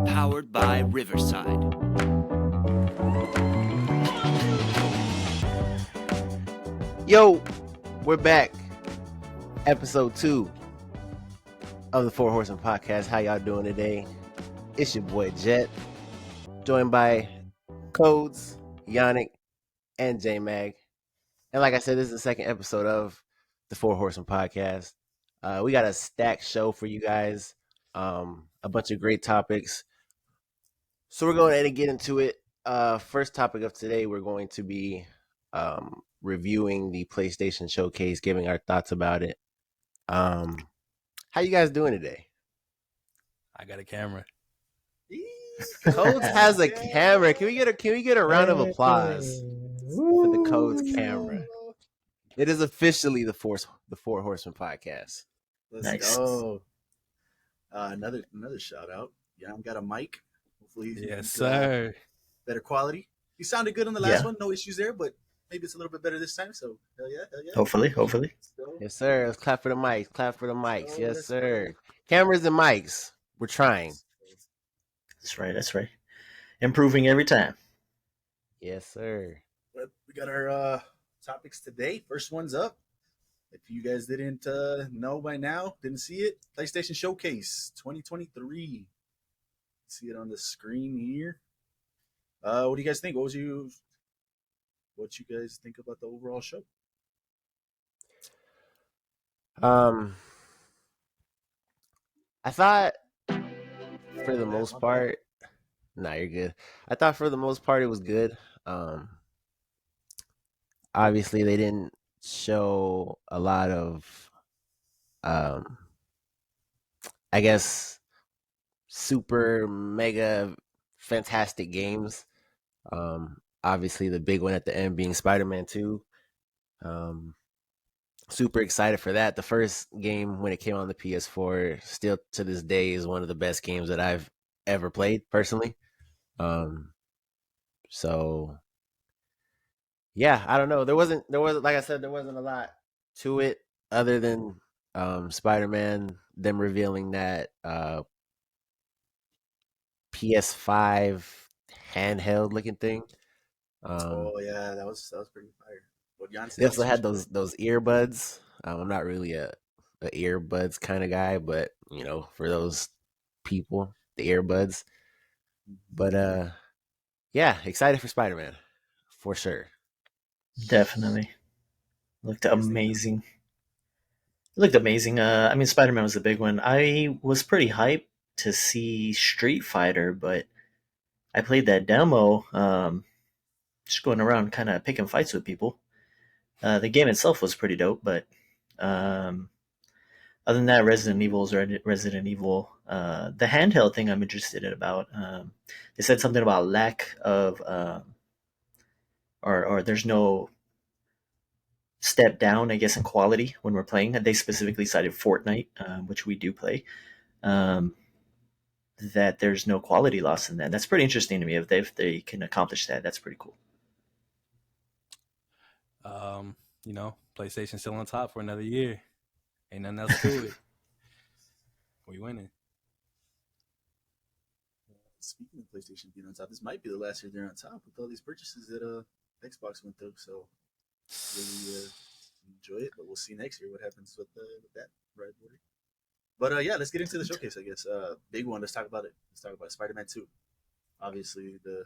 powered by Riverside. Yo, we're back. Episode 2 of the Four Horsemen Podcast. How y'all doing today? It's your boy Jet, joined by Codes, Yannick, and J-Mag. And like I said, this is the second episode of the Four Horsemen Podcast. We got a stacked show for you guys, a bunch of great topics. So we're going to get into it. First topic of today, we're going to be reviewing the PlayStation Showcase, giving our thoughts about it. How you guys doing today? I got a camera. Codes has a camera. Can we get a round of applause for the Codes camera? It is officially the Four Horsemen Podcast. Let's go. Another shout out. Yeah, I've got a mic. Hopefully, Yes, sir. Better quality. You sounded good on the last one. No issues there, but maybe it's a little bit better this time. So hell yeah. Hopefully. Yes, sir. Let's clap for the mics. Clap for the mics. Yes, sir. Cameras and mics. We're trying. That's right. Improving every time. Yes, sir. But we got our topics today. First one's up. If you guys didn't know by now, didn't see it, PlayStation Showcase 2023. See it on the screen here. What do you guys think? What you guys think about the overall show? I thought for the most part, you're good. I thought for the most part it was good. Obviously they didn't show a lot of, I guess, super mega fantastic games. Obviously the big one at the end being Spider-Man 2. Super excited for that. The first game when it came on the PS4 still to this day is one of the best games that I've ever played personally. So yeah, I don't know. There wasn't like I said, there wasn't a lot to it other than Spider-Man, them revealing that PS5 handheld looking thing. Yeah, that was pretty fire. They also had those earbuds. I'm not really a earbuds kind of guy, but you know, for those people, the earbuds. But yeah, excited for Spider-Man for sure. Definitely. Looked amazing. I mean, Spider-Man was a big one. I was pretty hyped to see Street Fighter, but I played that demo, just going around kind of picking fights with people. The game itself was pretty dope, but other than that, Resident Evil is Resident Evil. The handheld thing I'm interested in about. They said something about lack of, or there's no step down, I guess, in quality when we're playing. They specifically cited Fortnite, which we do play. That there's no quality loss in that. That's pretty interesting to me. If they can accomplish that, that's pretty cool. PlayStation still on top for another year. Ain't nothing else to it. We winning. Speaking of PlayStation being on top, this might be the last year they're on top with all these purchases that Xbox went through. So really enjoy it, but we'll see next year what happens with that rivalry. But yeah, let's get into the showcase. I guess big one. Let's talk about it. Let's talk about Spider-Man 2. Obviously, the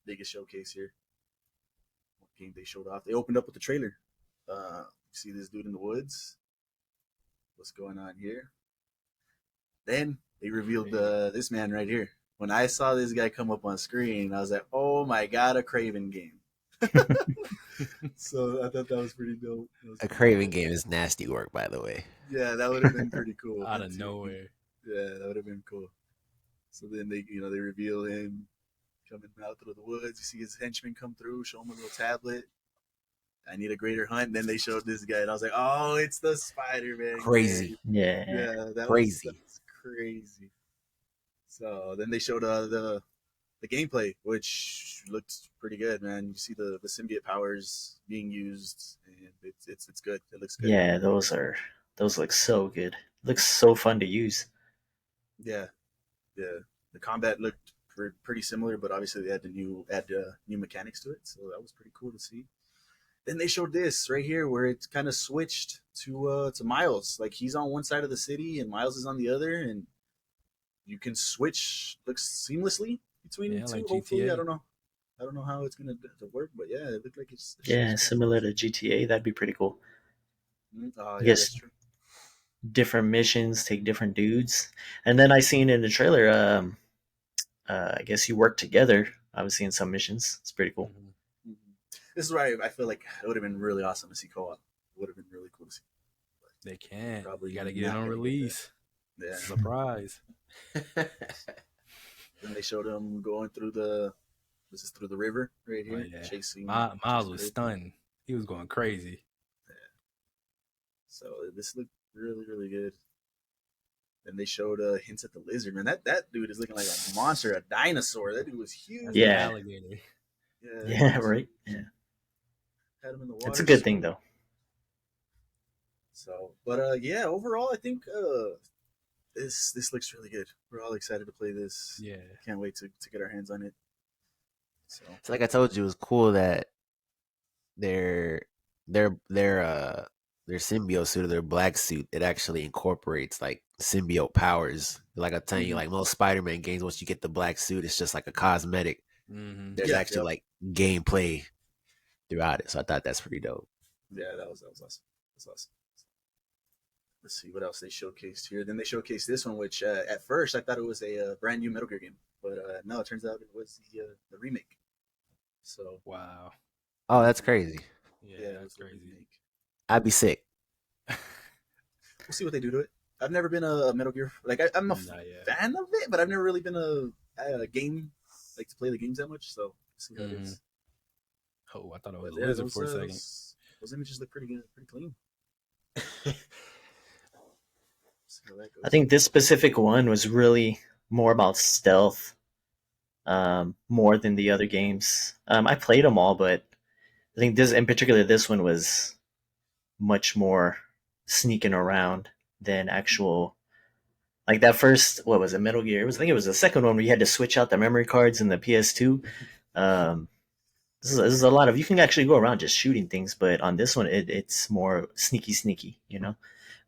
biggest showcase here. What game they showed off? They opened up with the trailer. See this dude in the woods. What's going on here? Then they revealed this man right here. When I saw this guy come up on screen, I was like, "Oh my god, a Craven game!" So I thought that was pretty dope. A Craven game is nasty work, by the way. Yeah, that would have been pretty cool. Out of nowhere. Yeah, that would have been cool. So then they reveal him coming out through the woods. You see his henchmen come through, show him a little tablet. I need a greater hunt. Then they showed this guy, and I was like, "Oh, it's the Spider-Man." Crazy. Yeah. Yeah, that crazy. Was crazy. So then they showed the gameplay, which looked pretty good, man. You see the symbiote powers being used, and it's good. It looks good. Yeah, those look so good. Looks so fun to use. Yeah. The combat looked pretty similar, but obviously they had to add new mechanics to it, so that was pretty cool to see. Then they showed this right here where it kind of switched to Miles. Like he's on one side of the city and Miles is on the other, and you can switch looks seamlessly between the two. like Hopefully, GTA. I don't know how it's gonna to work, but yeah, it looked like it's Yeah, similar to GTA. That'd be pretty cool. Oh I yeah, guess that's true. different missions take different dudes. And then I seen in the trailer, I guess you work together. I was seeing some missions. It's pretty cool. Mhm. Mhm. This is why I feel like it would have been really awesome to see co-op. It would have been really cool to see. They can't. Probably You got to get it not on gonna get release. Yeah. Surprise. Then they showed him going through the river right Oh, here, yeah. chasing. Miles chasing was Grape. stunned. He was going crazy. So this looked really, really good. Then they showed hints at the lizard. Man, that dude is looking like a monster, a dinosaur. That dude was huge. That's Yeah. the alligator. Yeah, Yeah, right. Yeah, had him in the water. it's a good thing though. So, but yeah, overall, I think this looks really good. We're all excited to play this. Yeah. Can't wait to get our hands on it. So, So like I told you, it was cool that their their symbiote suit or their black suit, it actually incorporates like symbiote powers. Like I'm telling you, like most Spider-Man games, once you get the black suit, it's just like a cosmetic. Mm-hmm. There's actually like gameplay throughout it. So I thought that's pretty dope. yeah, that was awesome. That's awesome. Let's see what else they showcased here. Then they showcased this one, which at first I thought it was a brand new Metal Gear game, but no, it turns out it was the remake. So Wow. Oh, that's crazy. Yeah, it that's was the crazy. remake. I'd be sick. We'll see what they do to it. I've never been a Metal Gear I'm a Not yet. fan of it, but I've never really been a game like to play the games that much. So we'll see how it is. Oh, I thought it was But a lizard for a second. Those images look pretty good, pretty clean. See how that goes. I think this specific one was really more about stealth, more than the other games. I played them all, but I think this, in particular, this one was much more sneaking around than actual. Like that first, what was it, Metal Gear? I think it was the second one where you had to switch out the memory cards in the PS2. This is a lot of, you can actually go around just shooting things, but on this one, it's more sneaky, you know.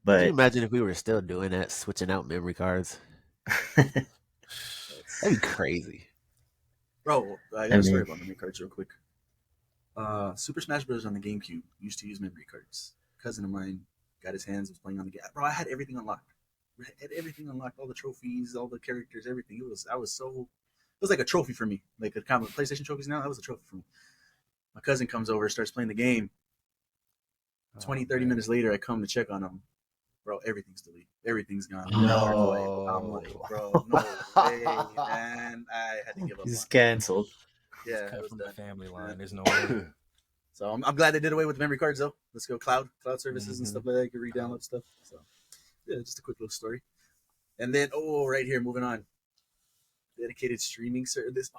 Can you But imagine if we were still doing that, switching out memory cards? That'd be crazy. Bro, I got a story about memory cards real quick. Super Smash Bros. On the GameCube used to use memory cards. A cousin of mine got his hands, was playing on the game. Bro, I had everything unlocked. I had everything unlocked, all the trophies, all the characters, everything. It was like a trophy for me. Like the common PlayStation trophies now, that was a trophy for me. My cousin comes over, starts playing the game. 30 minutes later, I come to check on him. Bro, everything's deleted. Everything's gone. No. I'm like, bro, no way, man. I had to give up. he's canceled. Yeah, Cut it was from done. the family line. There's no way. So I'm glad they did away with the memory cards, though. Let's go cloud services and Mhm. stuff like that. You can re-download stuff. So yeah, just a quick little story. And then right here, moving on. Dedicated streaming service.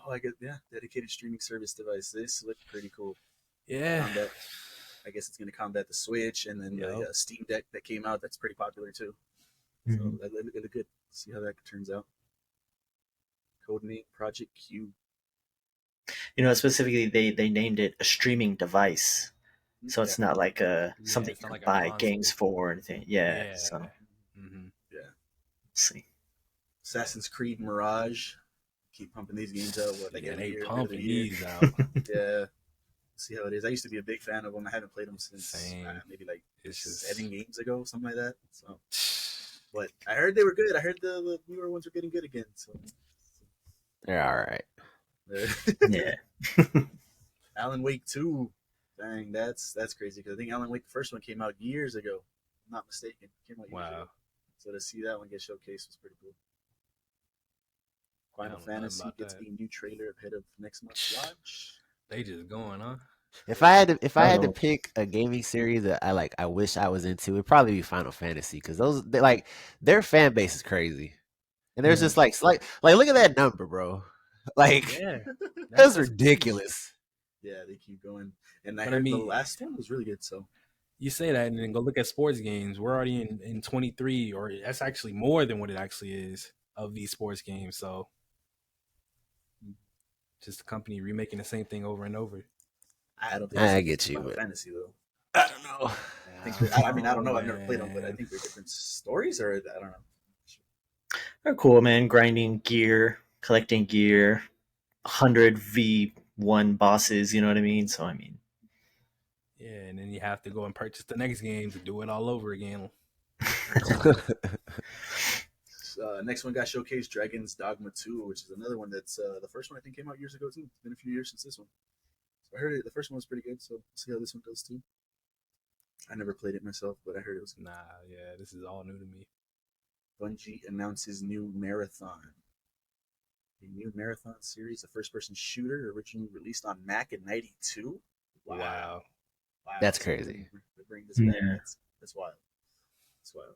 Dedicated streaming service device. This looked pretty cool. Yeah. I guess it's going to combat the Switch and then the Steam Deck that came out. That's pretty popular too. So that looked good. See how that turns out. Codename Project Q. You know, specifically, they named it a streaming device, so it's not like something it's you not can like a buy console. games for or anything. Yeah. Yeah. So Mm-hmm. Yeah. let's see. Assassin's Creed Mirage. Keep pumping these games out. They year, pumping year. these out. Yeah. See how it is. I used to be a big fan of them. I haven't played them since Same. maybe like It's just 7 games ago, something like that. So, but I heard they were good. I heard the newer ones were getting good again. So, They're all right. Yeah. Alan Wake 2. Dang, that's crazy because I think Alan Wake the first one came out years ago. If I'm not mistaken. Came out years ago. So to see that one get showcased was pretty cool. Final Fantasy gets a new trailer ahead of next month's launch. They just going, huh? If I had to pick a gaming series that I wish I was into, it'd probably be Final Fantasy because their fan base is crazy, and there's just like look at that number, bro. Like that's ridiculous. Yeah, they keep going, and I heard the last one was really good. So you say that, and then go look at sports games. We're already in 23, or that's actually more than what it actually is of these sports games. So Just a company remaking the same thing over and over. I don't think I it's get you, Final but Fantasy though. I don't know. I think I mean I don't know. I've never played them, but I think they're different stories, or I don't know. They're cool, man. Grinding gear, collecting gear, 100v1 bosses. You know what I mean? So I mean, Yeah, and then you have to go and purchase the next game to do it all over again. Next one got showcased, Dragon's Dogma 2, which is another one that's the first one I think came out years ago too. It's been a few years since this one. So I heard the first one was pretty good, so we'll see how this one goes too. I never played it myself, but I heard it was good. Nah, yeah, this is all new to me. Bungie announces new Marathon. A new Marathon series, a first-person shooter originally released on Mac in '92. Wow. That's So crazy. they bring this back. Yeah. That's wild. That's wild.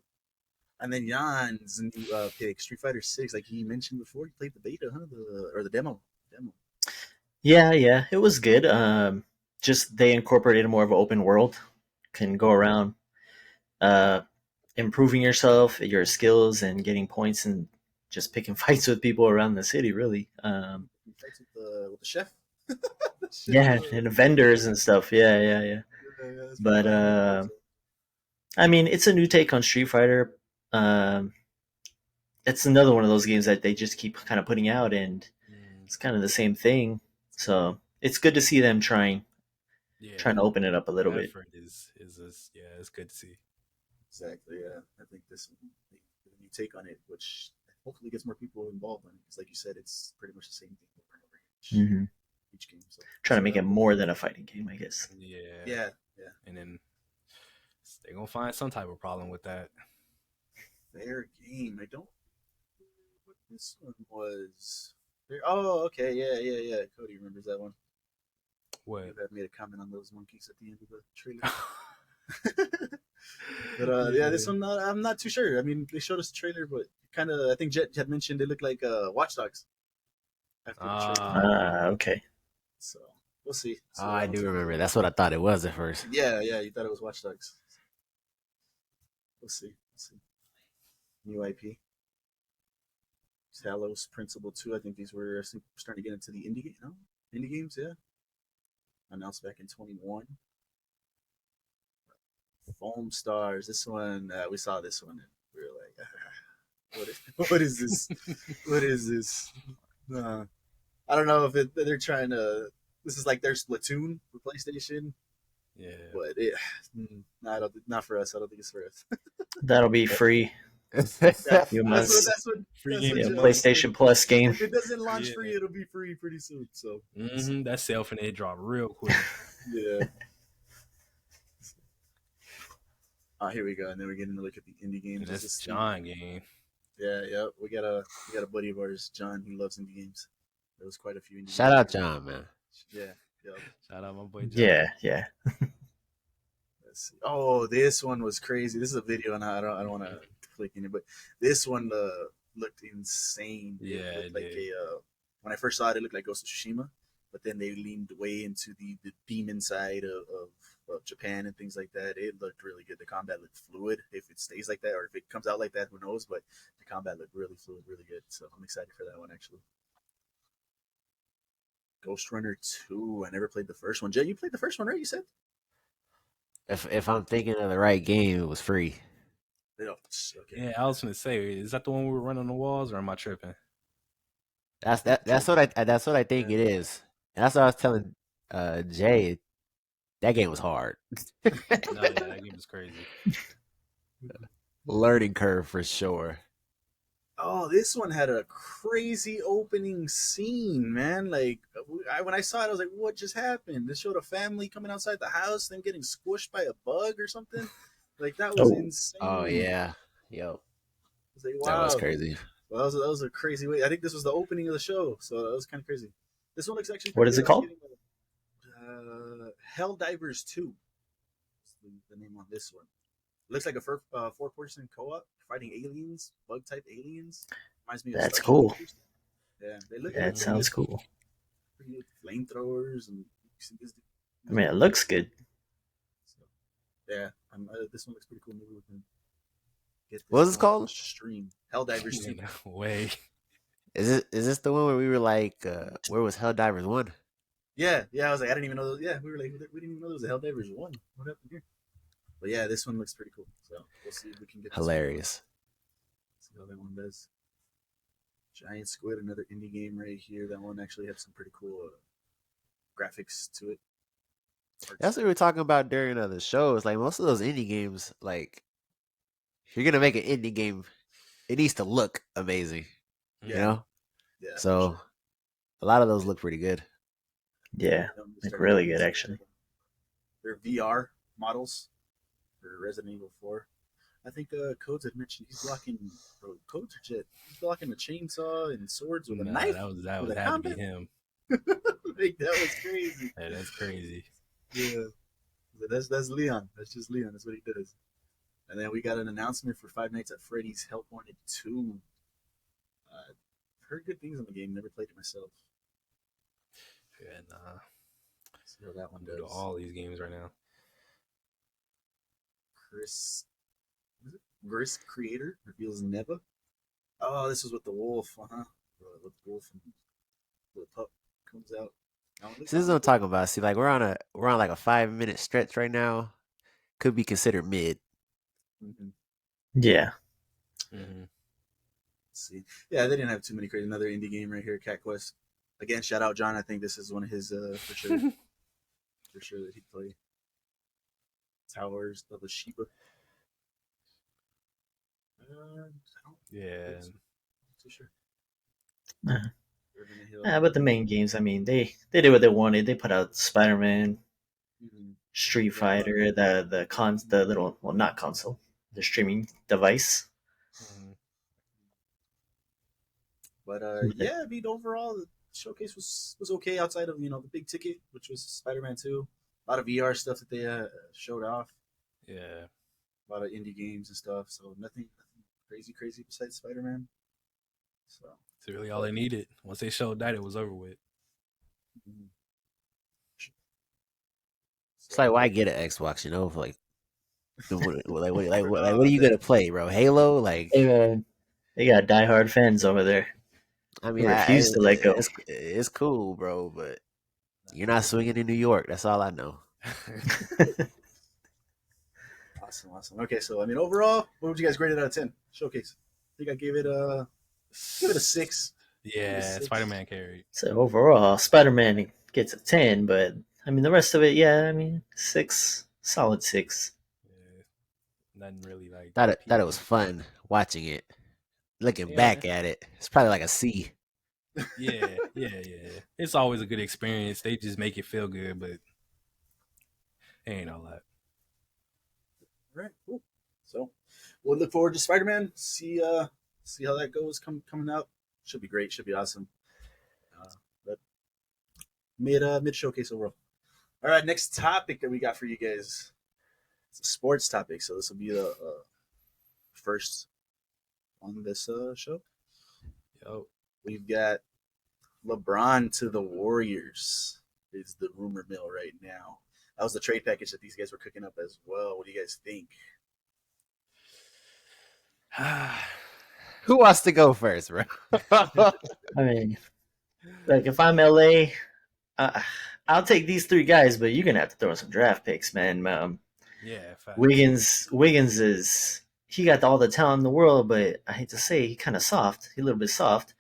And then Jan's new pick, Street Fighter 6, like he mentioned before, he played the beta, huh? Or the demo. Yeah, it was good. Just they incorporated more of an open world. Can go around, uh, improving yourself, your skills, and getting points, and just picking fights with people around the city. Really, He fights with the chef. The chef, yeah, and vendors and stuff. Yeah. yeah, that's But I mean, it's a new take on Street Fighter. Um, it's another one of those games that they just keep kind of putting out, and it's kind of the same thing. So it's good to see them trying to open it up a little bit. Effort is yeah, it's good to see. Exactly, yeah. I think this the new take on it, which hopefully gets more people involved in it, because like you said, it's pretty much the same thing over and over each game. So Trying to make it more than a fighting game, I guess. Yeah. And then they're gonna find some type of problem with that. Fair game. I don't remember what this one was. Oh, okay, yeah. Cody remembers that one. What? I made a comment on those monkeys at the end of the trailer. But yeah, this one I'm not too sure. I mean, they showed us the trailer, but kind of I think Jet had mentioned they look like Watch Dogs. After the trailer. Okay. So we'll see. Oh, I do remember. That's what I thought it was at first. Yeah, you thought it was Watch Dogs. We'll see. New IP. Talos Principle 2. I think these were starting to get into the indie games, yeah. Announced back in 21. Foam Stars. This one, we saw this one and we were like, what is this? What is this? I don't know if they're trying to. This is like their Splatoon for PlayStation. Yeah. But not for us. I don't think it's for us. That'll be free. You must. That's what Free game. PlayStation Plus game. If it doesn't launch free, it'll be free pretty soon. So that sale finna drop real quick. Yeah. Here we go, and then we're getting to look at the indie games. That's this John game. Yeah. We got a buddy of ours, John, who loves indie games. There was quite a few indie games. Shout out John, man. Yeah. Shout out my boy John. Yeah. Let's see. Oh, this one was crazy. This is a video, and I don't want to click in it, but this one looked insane. Yeah, it looked like when I first saw it, it looked like Ghost of Tsushima, but then they leaned way into the demon side of Japan and things like that. It looked really good. The combat looked fluid. If it stays like that, or if it comes out like that, who knows? But the combat looked really fluid, really good. So I'm excited for that one, actually. Ghost Runner 2. I never played the first one. Jay, you played the first one, right? You said? If I'm thinking of the right game, it was free. Okay. Yeah, I was gonna say, is that the one we were running on the walls, or am I tripping? That's what I think it is. And that's what I was telling Jay. That game was hard. No, yeah, that game was crazy. Learning curve for sure. Oh, this one had a crazy opening scene, man. Like, when I saw it, I was like, what just happened? This showed a family coming outside the house, them getting squished by a bug or something. Like, that was insane. Oh, yeah. Yo. I was like, wow. That was crazy. Well, that was a crazy way. I think this was the opening of the show, so that was kind of crazy. This one looks actually What is it called? Helldivers 2. That's the name on this one. Looks like a four-person co-op fighting aliens, bug-type aliens. Reminds me of That's Starship cool. Troopers. Yeah, they look. That sounds cool. Flamethrowers and. I mean, it looks good. So, yeah, this one looks pretty cool. Maybe we can get this What was it called? Stream Helldivers 2. Way. Is this the one where we were like, where was Helldivers 1? Yeah, I was like, I didn't even know. Yeah, we were like, we didn't even know there was a Helldivers 1. What happened here? But yeah, this one looks pretty cool. So we'll see if we can get this one going. Hilarious. See how that one does. Giant Squid, another indie game right here. That one actually had some pretty cool graphics to it. That's what we were talking about during the show. It's like most of those indie games, like if you're gonna make an indie game, it needs to look amazing. You Yeah, know? yeah, for So sure. a lot of those look pretty good. Yeah, like really good actually. They're VR models for Resident Evil 4. I think Codes had mentioned he's blocking. Bro, Codes or Jet? He's blocking a chainsaw and swords with a Nah, knife. that with was a had to be combat? him. Like, that was crazy. Yeah, that's crazy. Yeah, that's Leon. That's just Leon. That's what he does. And then we got an announcement for Five Nights at Freddy's Help Wanted 2. Heard good things on the game. Never played it myself. Yeah, nah. See how that I'm one new to does. all these games right now. Chris, what is it? Gris Creator reveals Neva. Oh, this was with the wolf, huh? With the wolf and the pup comes out. So this is what I'm talking about. See, like we're on like a 5 minute stretch right now. Could be considered mid. Mm-hmm. Yeah. Mm-hmm. Let's see. Yeah, they didn't have too many crazy. Another indie game right here, Cat Quest. Again, shout out John. I think this is one of his for sure. For sure that he'd play. Towers of the Sheba. Yeah. Too sure. But the main games, I mean, they did what they wanted. They put out Spider-Man, Mm-hmm. Street Fighter, the little, well, not console, the streaming device. Mm-hmm. But yeah, I mean, overall, the showcase was okay outside of the big ticket, which was Spider-Man 2. A lot of VR stuff that they showed off. Yeah. A lot of indie games and stuff. So nothing crazy besides Spider-Man. So It's really all they needed. Once they showed that, it was over with. mm-hmm. It's like why get an Xbox? Like what are you gonna play, bro? Halo? Like They got diehard fans over there I who mean, refuse to let go. it's cool, bro, but you're not swinging in New York. That's all I know. Awesome. Okay, so I mean, overall, what would you guys grade it out of 10? Showcase. I think I gave it a 6. Yeah, Spider-Man carried. So overall, Spider-Man gets a 10, but I mean the rest of it, yeah, I mean 6, solid 6. Yeah. Nothing really like Thought it was fun watching it. Looking back at it, it's probably like a C. Yeah. It's always a good experience. They just make it feel good, but it ain't all that. All right, cool. So we'll look forward to Spider-Man. See how that goes coming out. Should be great. Should be awesome. But mid showcase overall. All right, next topic that we got for you guys. It's a sports topic, so this will be the first on this show. Yo. We've got LeBron to the Warriors is the rumor mill right now. That was the trade package that these guys were cooking up as well. What do you guys think? Who wants to go first, bro? I mean, like if I'm LA, I'll take these 3 guys, but you're gonna have to throw in some draft picks, man. Yeah, facts. Wiggins is he got all the talent in the world, but I hate to say he kind of soft. He's a little bit soft.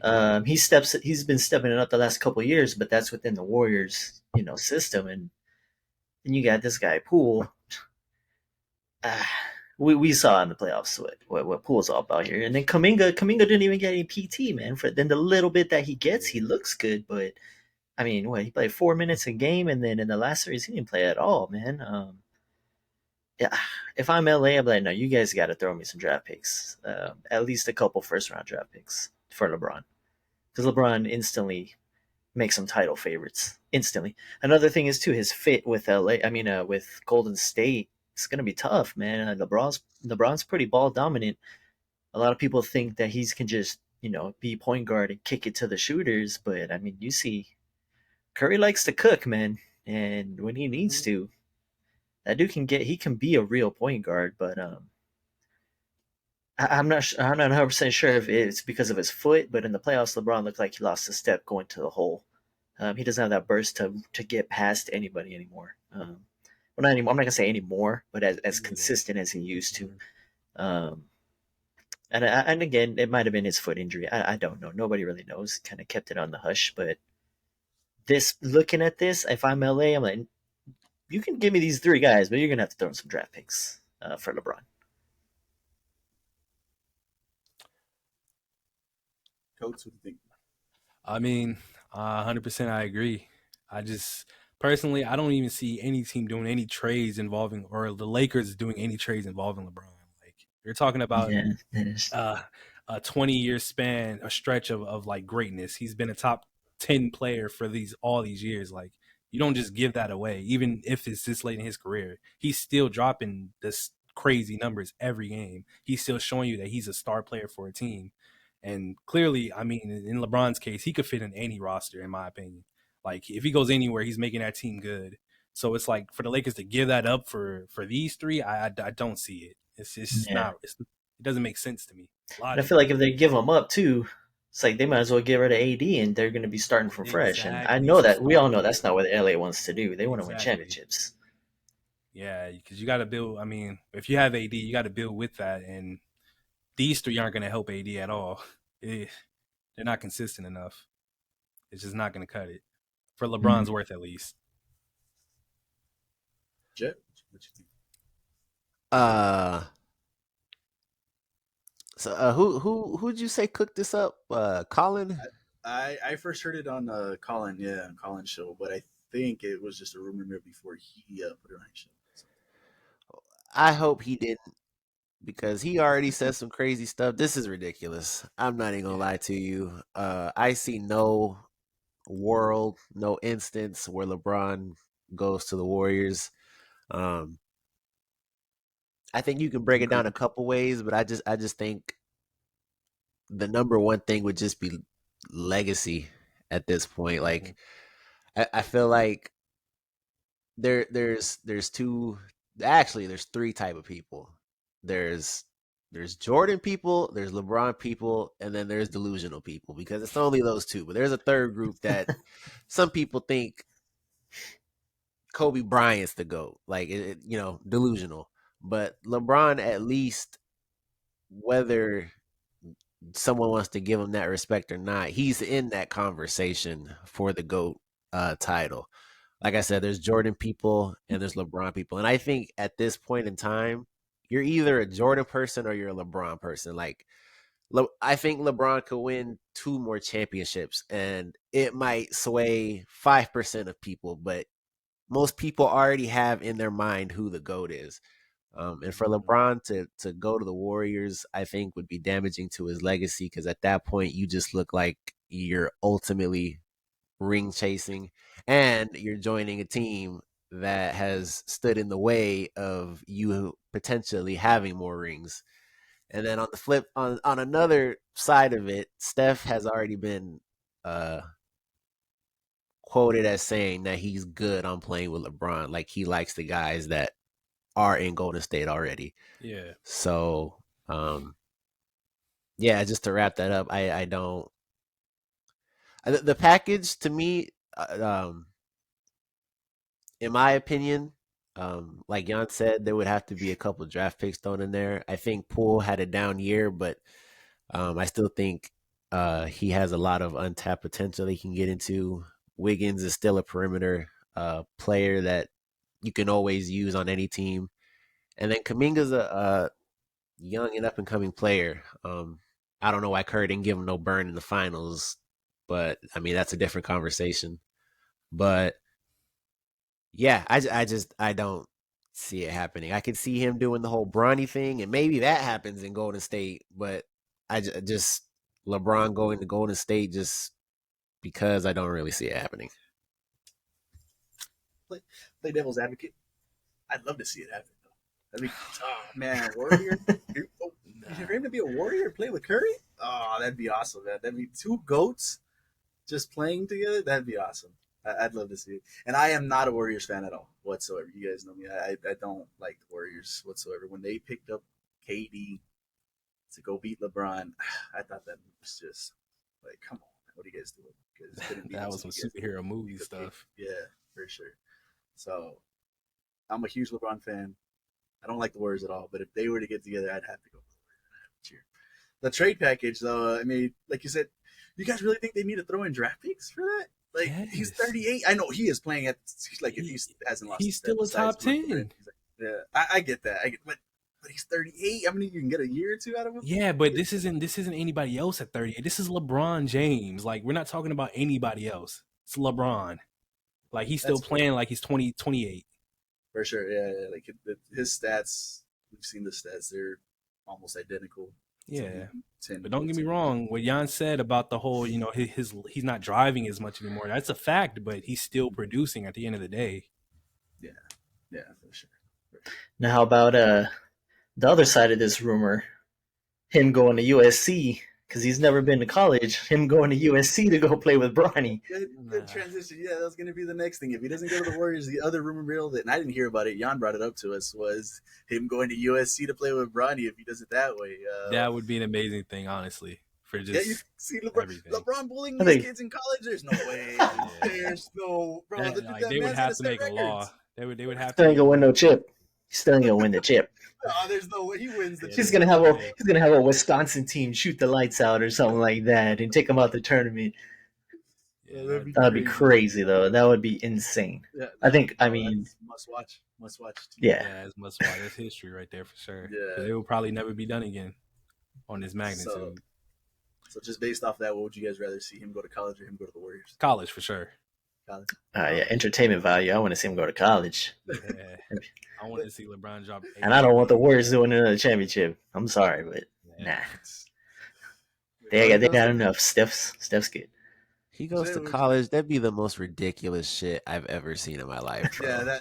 Mm-hmm. He's been stepping it up the last couple of years, but that's within the Warriors, system. And then you got this guy Poole. We saw in the playoffs what Poole's all about here. And then Kuminga didn't even get any PT, man. For then the little bit that he gets, he looks good, but I mean, he played 4 minutes a game, and then in the last series he didn't play at all, man. Yeah, if I'm LA, I'm like, no, you guys got to throw me some draft picks, at least a couple first round draft picks for LeBron, because LeBron instantly makes some title favorites instantly. Another thing is too his fit with with Golden State. It's gonna be tough, man. LeBron's pretty ball dominant. A lot of people think that he can just be point guard and kick it to the shooters, but I mean, you see, Curry likes to cook, man, and when he needs to, that dude can be a real point guard. But I'm not 100% sure if it's because of his foot, but in the playoffs, LeBron looked like he lost a step going to the hole. He doesn't have that burst to get past anybody anymore. Well, not anymore. I'm not gonna say anymore, but as Yeah. consistent as he used to. Mhm. Um, and again, it might have been his foot injury. I don't know. Nobody really knows. Kind of kept it on the hush. But this, looking at this, if I'm LA, I'm like, you can give me these three guys, but you're gonna have to throw in some draft picks for LeBron. Coach, what do you think? I mean, 100% I agree. I just personally, I don't even see any team doing any trades involving, or the Lakers doing any trades involving LeBron. Like you're talking about Yeah, it is. uh, a 20-year span, a stretch of like greatness. He's been a top 10 player for these all these years. Like you don't just give that away, even if it's this late in his career. He's still dropping this crazy numbers every game. He's still showing you that he's a star player for a team. And clearly, I mean, in LeBron's case, he could fit in any roster, in my opinion. Like if he goes anywhere, he's making that team good. So it's like for the Lakers to give that up for these three, I don't see it. It's just Yeah. not. It doesn't make sense to me And I feel like logically. if they give him up too, it's like they might as well get rid of AD and they're going to be starting from fresh. And I Exactly. know It's a that we all starting know point. that's not what LA wants to do. They want to win Exactly. championships. Yeah, because you got to build. I mean, if you have AD, you got to build with that. And these three aren't going to help AD at all. Eh, they're not consistent enough. It's just not going to cut it for Mm. LeBron's worth, at least. Jet, what you think? Uh, so who'd you say cooked this up? Colin. I first heard it on Colin, yeah, on Colin's show, but I think it was just a rumor mill before he put it on his show. So, I hope he didn't because he already said some crazy stuff. This is ridiculous. I'm not even gonna Yeah. lie to you. I see no world, no instance where LeBron goes to the Warriors. Um, I think you can break it down a Agreed. couple ways, but I just think the number one thing would just be legacy at this point. Mm-hmm. Like I feel like there's two, actually there's three type of people. There's there's Jordan people, there's LeBron people, and then there's delusional people because it's only those two. But there's a third group that some people think Kobe Bryant's the GOAT. Like delusional. But LeBron, at least, whether someone wants to give him that respect or not, he's in that conversation for the GOAT title. Like I said, there's Jordan people and there's LeBron people. And I think at this point in time, you're either a Jordan person or you're a LeBron person. Like, I think LeBron could win two more championships and it might sway 5% of people, but most people already have in their mind who the GOAT is. And for Mm-hmm. LeBron to go to the Warriors, I think would be damaging to his legacy because at that point you just look like you're ultimately ring chasing and you're joining a team that has stood in the way of you potentially having more rings. And then on the flip, on another side of it, Steph has already been uh, quoted as saying that he's good on playing with LeBron. Like he likes the guys that are in Golden State already. Yeah. So, um, yeah, just to wrap that up, I don't. The package to me, in my opinion, like Jan said, there would have to be a couple draft picks thrown in there. I think Poole had a down year, but I still think he has a lot of untapped potential he can get into. Wiggins is still a perimeter player that you can always use on any team. And then Kaminga's a young and up and coming player. I don't know why Curry didn't give him no burn in the finals, but I mean that's a different conversation. But yeah, I don't see it happening. I could see him doing the whole Bronny thing, and maybe that happens in Golden State. But just LeBron going to Golden State just because I don't really see it happening. play, play devil's advocate. I'd love to see it happen. Though. That'd be, oh man, Warrior. Oh, Nah. for him to be a Warrior, play with Curry. Oh, that'd be awesome, man. That'd be two goats just playing together. That'd be awesome. I'd love to see it. And I am not a Warriors fan at all whatsoever. You guys know me. I don't like the Warriors whatsoever. When they picked up KD, to go beat LeBron. I thought that was just like, come on, what are you guys doing? Because couldn't beat That him, was so some you guys superhero movie pick up stuff. Yeah, for sure. So I'm a huge LeBron fan. I don't like the Warriors at all, but if they were to get together, I'd have to go for the Warriors. I'd have to cheer. The trade package, though, I mean, like you said, you guys really think they need to throw in draft picks for that? Like, he's Yes. 38. I know he is playing at, like, if he hasn't lost He's a step still a besides top Michael 10. Jordan, he's like, yeah, I get that. But he's 38. I mean, you can get a year or two out of him. Yeah, but this isn't anybody else at 38. This is LeBron James. Like, we're not talking about anybody else. It's LeBron. Like, he's still That's fair. playing like he's 20, 28. For sure, yeah. Like his stats, we've seen the stats; they're almost identical. Yeah. 10, But don't get me 10. wrong, what Jan said about the whole, he's not driving as much anymore. That's a fact, but he's still producing at the end of the day. Yeah, for sure. Now, how about the other side of this rumor? Him going to USC because he's never been to college. Him going to USC to go play with Bronny. Good transition. Yeah, that was going to be the next thing. If he doesn't go to the Warriors, the other rumor mill that, and I didn't hear about it, Jan brought it up to us, was him going to USC to play with Bronny if he does it that way. That would be an amazing thing, honestly, for just you see everything. LeBron bullying these kids in college. There's no way. There's no bro. They would have to make a law. They would have Still to ain't gonna win no chip. Still ain't gonna win the chip. Oh, there's no way he wins the. He's gonna have a Wisconsin team shoot the lights out or something like that and take him out the tournament. Yeah, That'd be crazy though. That would be insane. Yeah, I mean, must watch. Yeah, it's must watch. That's history right there for sure. Yeah, it will probably never be done again on this magnitude. So just based off that, what would you guys rather see, him go to college or him go to the Warriors? College for sure. College. Yeah, entertainment value. I want to see him go to college. Yeah. I want to see LeBron drop. And I don't want the Warriors doing another championship. I'm sorry, but nah. They got enough. Steph's good. He goes to college. That'd be the most ridiculous shit I've ever seen in my life. Bro.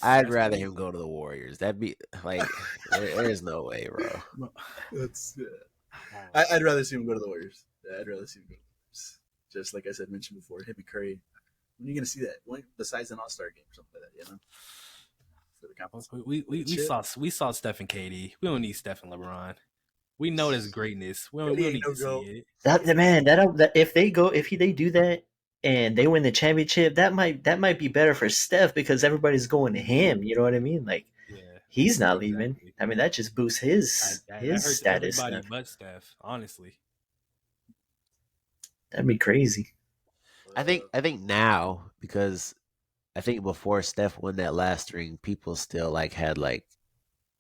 I'd rather him go to the Warriors. That'd be like, there's no way, bro. I'd rather see him go to the Warriors. Yeah, I'd rather see him go to the Warriors. Just like I said, mentioned before, him and Curry. When are you gonna see that? Besides an All-Star game or something like that, you know? We saw Steph and KD. We don't need Steph and LeBron. We know there's greatness. We don't need to see it. If they do that and they win the championship, that might be better for Steph because everybody's going to him. You know what I mean? Like, he's not leaving. I mean, that just boosts his status. Everybody but Steph, honestly. That'd be crazy. I think now, because I think before Steph won that last ring, people still had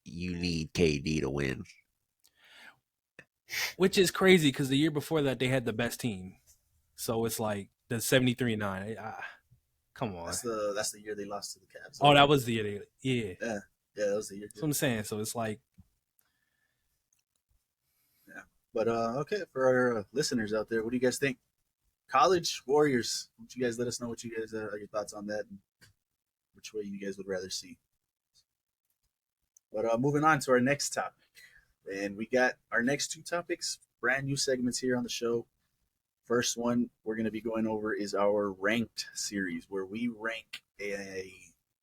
you need KD to win. Which is crazy because the year before that they had the best team, so it's like the 73-9. Come on, that's the year they lost to the Cavs. Oh, that was the year. Yeah, that was the year. That's what I'm saying. So it's like, yeah. But okay, for our listeners out there, what do you guys think? College Warriors. Why don't you guys let us know what you guys are your thoughts on that, and which way you guys would rather see. But moving on to our next topic. And we got our next two topics, brand new segments here on the show. First one we're going to be going over is our ranked series, where we rank a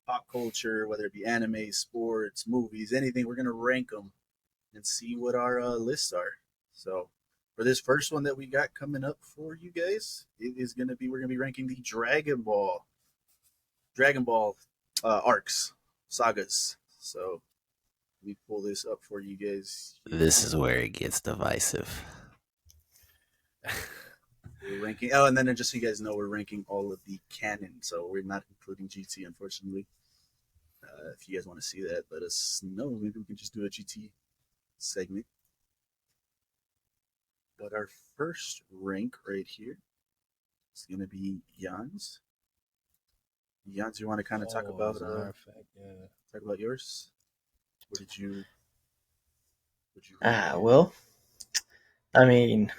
pop culture, whether it be anime, sports, movies, anything. We're going to rank them and see what our lists are. So for this first one that we got coming up for you guys, we're going to be ranking the Dragon Ball arcs, sagas. So we pull this up for you guys. This is where it gets divisive. We're ranking. Oh, and then just so you guys know, we're ranking all of the canon. So we're not including GT, unfortunately. If you guys want to see that, let us know. Maybe we can just do a GT segment. But our first rank right here is going to be Jan's. Jans, you want to kind of talk about yours? What did you well, I mean,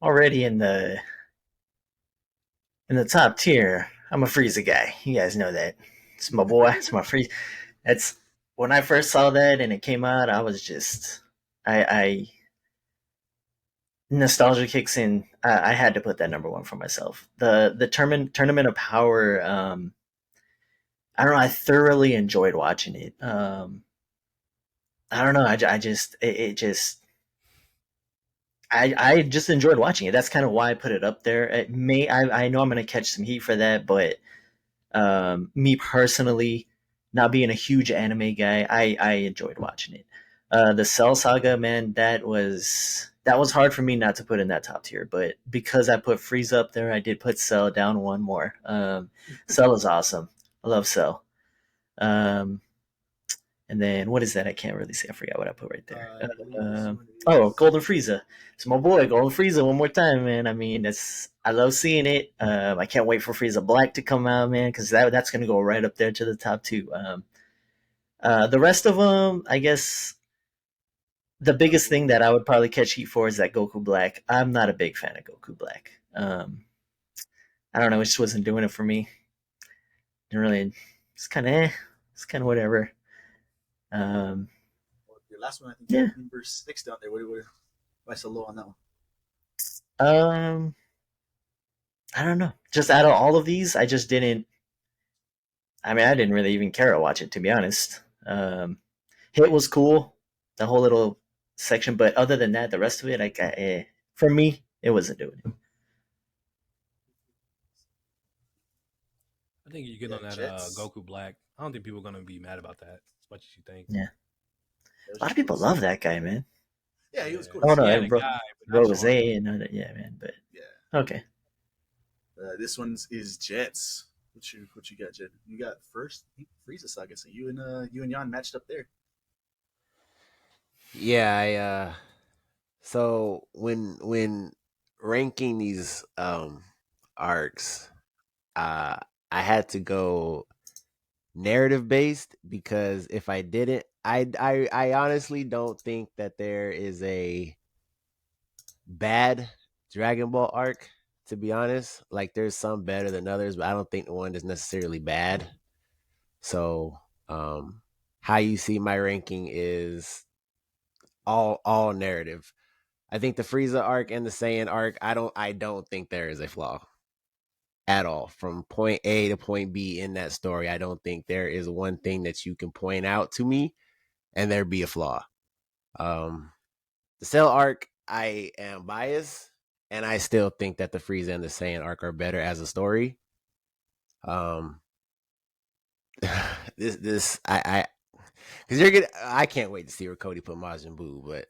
already in the top tier, I'm a Frieza guy. You guys know that. It's my boy. It's my Frieza. That's when I first saw that and it came out. I was just, I nostalgia kicks in. I had to put that number one for myself. The tournament of power. I don't know. I thoroughly enjoyed watching it. I don't know. I just it just I just enjoyed watching it. That's kind of why I put it up there. I know I'm gonna catch some heat for that, but me personally, not being a huge anime guy, I enjoyed watching it. The Cell Saga, man, that was hard for me not to put in that top tier. But because I put Frieza up there, I did put Cell down one more. Cell is awesome. I love Cell. Um, and then what is that? I can't really say. I forgot what I put right there. I believe this one Oh, is. Golden Frieza. It's my boy, Golden Frieza. One more time, man. I mean, I love seeing it. I can't wait for Frieza Black to come out, man, because that's gonna go right up there to the top two. The rest of them, I guess, the biggest thing that I would probably catch heat for is that Goku Black. I'm not a big fan of Goku Black. I don't know. It just wasn't doing it for me. Didn't really. It's kind of. It's kind of whatever. Um, Well, your last one, I think, Yeah. number 6 down there. Why so low on that one? um, I don't know. Just out of all of these, I just didn't. I mean, I didn't really even care to watch it, to be honest. Hit was cool, the whole little section, but other than that, the rest of it, for me, it wasn't doing it. I think you get Yeah, on that Jets. Goku Black. I don't think people are gonna be mad about that as much as you think. Yeah, That was a lot of just cool people to see. love that guy, man. Yeah, he was cool I to don't see. know, He I had a bro, guy, but not Rose no arc. and yeah, man. But Yeah. okay, This one's is Jets. What you got, Jet? You got first Frieza Saga. So you and Jan matched up there. Yeah, so when ranking these arcs, uh I had to go narrative based because if I didn't, I honestly don't think that there is a bad Dragon Ball arc, to be honest. Like there's some better than others, but I don't think the one is necessarily bad. So, how you see my ranking is all narrative. I think the Frieza arc and the Saiyan arc, I don't think there is a flaw at all. From point A to point B in that story, I don't think there is one thing that you can point out to me and there be a flaw. Um the Cell arc, I am biased and I still think that the Frieza and the Saiyan arc are better as a story. Um this I because you're gonna I can't wait to see where Cody put Majin Buu, but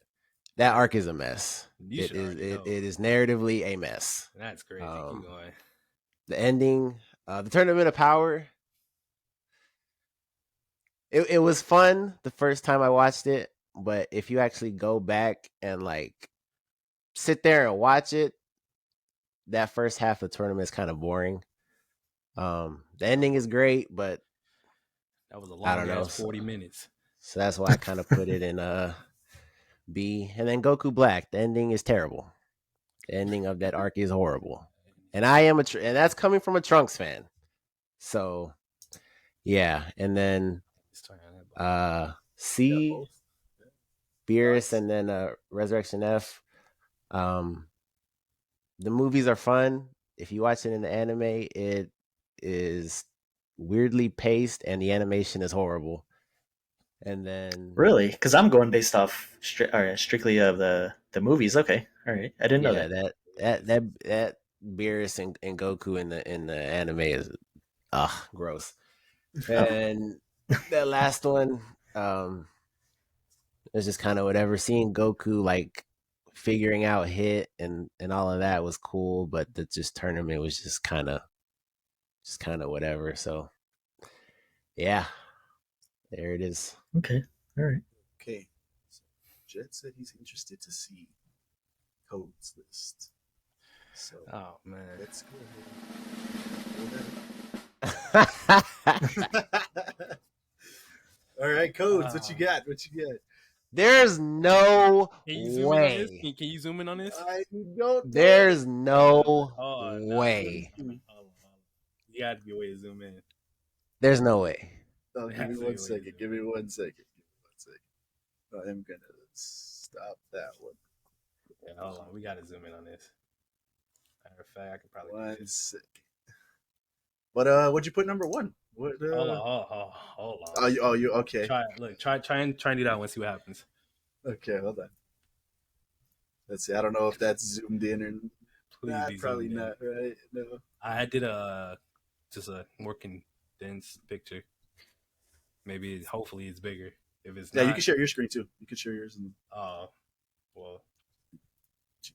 that arc is a mess. You should already know. It is narratively a mess. That's crazy. Keep going. The ending, the Tournament of Power, it was fun the first time I watched it, but if you actually go back and like sit there and watch it, that first half of the tournament is kind of boring. The ending is great, but That was a I long don't know. ass 40 minutes. So that's why I kind of put it in B. And then Goku Black, the ending is terrible. The ending of that arc is horrible. And I am and that's coming from a Trunks fan. So yeah, and then Yeah, C, both. Yeah. Beerus, Thoughts? and then Resurrection F. Um, the movies are fun. If you watch it in the anime, it is weirdly paced, and the animation is horrible. And then really, because I'm going based off strictly of the movies. Okay, all right, I didn't know yeah, that. that Beerus and Goku in the anime is gross. Oh, And that last one, it's just kind of whatever. Seeing Goku like figuring out hit and all of that was cool, but the just tournament was just kind of whatever. So yeah, there it is. okay, all right. Okay. So Jet said he's interested to see Code's list. So Oh man. let's go ahead. All right, Codes. What you got? What you got? There's no Can you zoom in on this? way. Can you zoom in on this? I don't. There's no Oh, no. way. Hold on. You got to be a way to zoom in. There's no way. Oh, give me That's the 1 way second. it is. Give me 1 second. Give me 1 second. I am gonna stop that one. Yeah, hold on. We got to zoom in on this. Matter of fact, I could probably. 1 second. But what'd you put number 1? What? Hold on. You okay? Try and do that one. See what happens. Okay, hold on. Let's see. I don't know if that's zoomed in or Please not. be Probably zoomed in. not. Right? No. I did just a more condensed picture. Maybe hopefully it's bigger. If it's Yeah, you not, can share your screen too. You can share yours and well,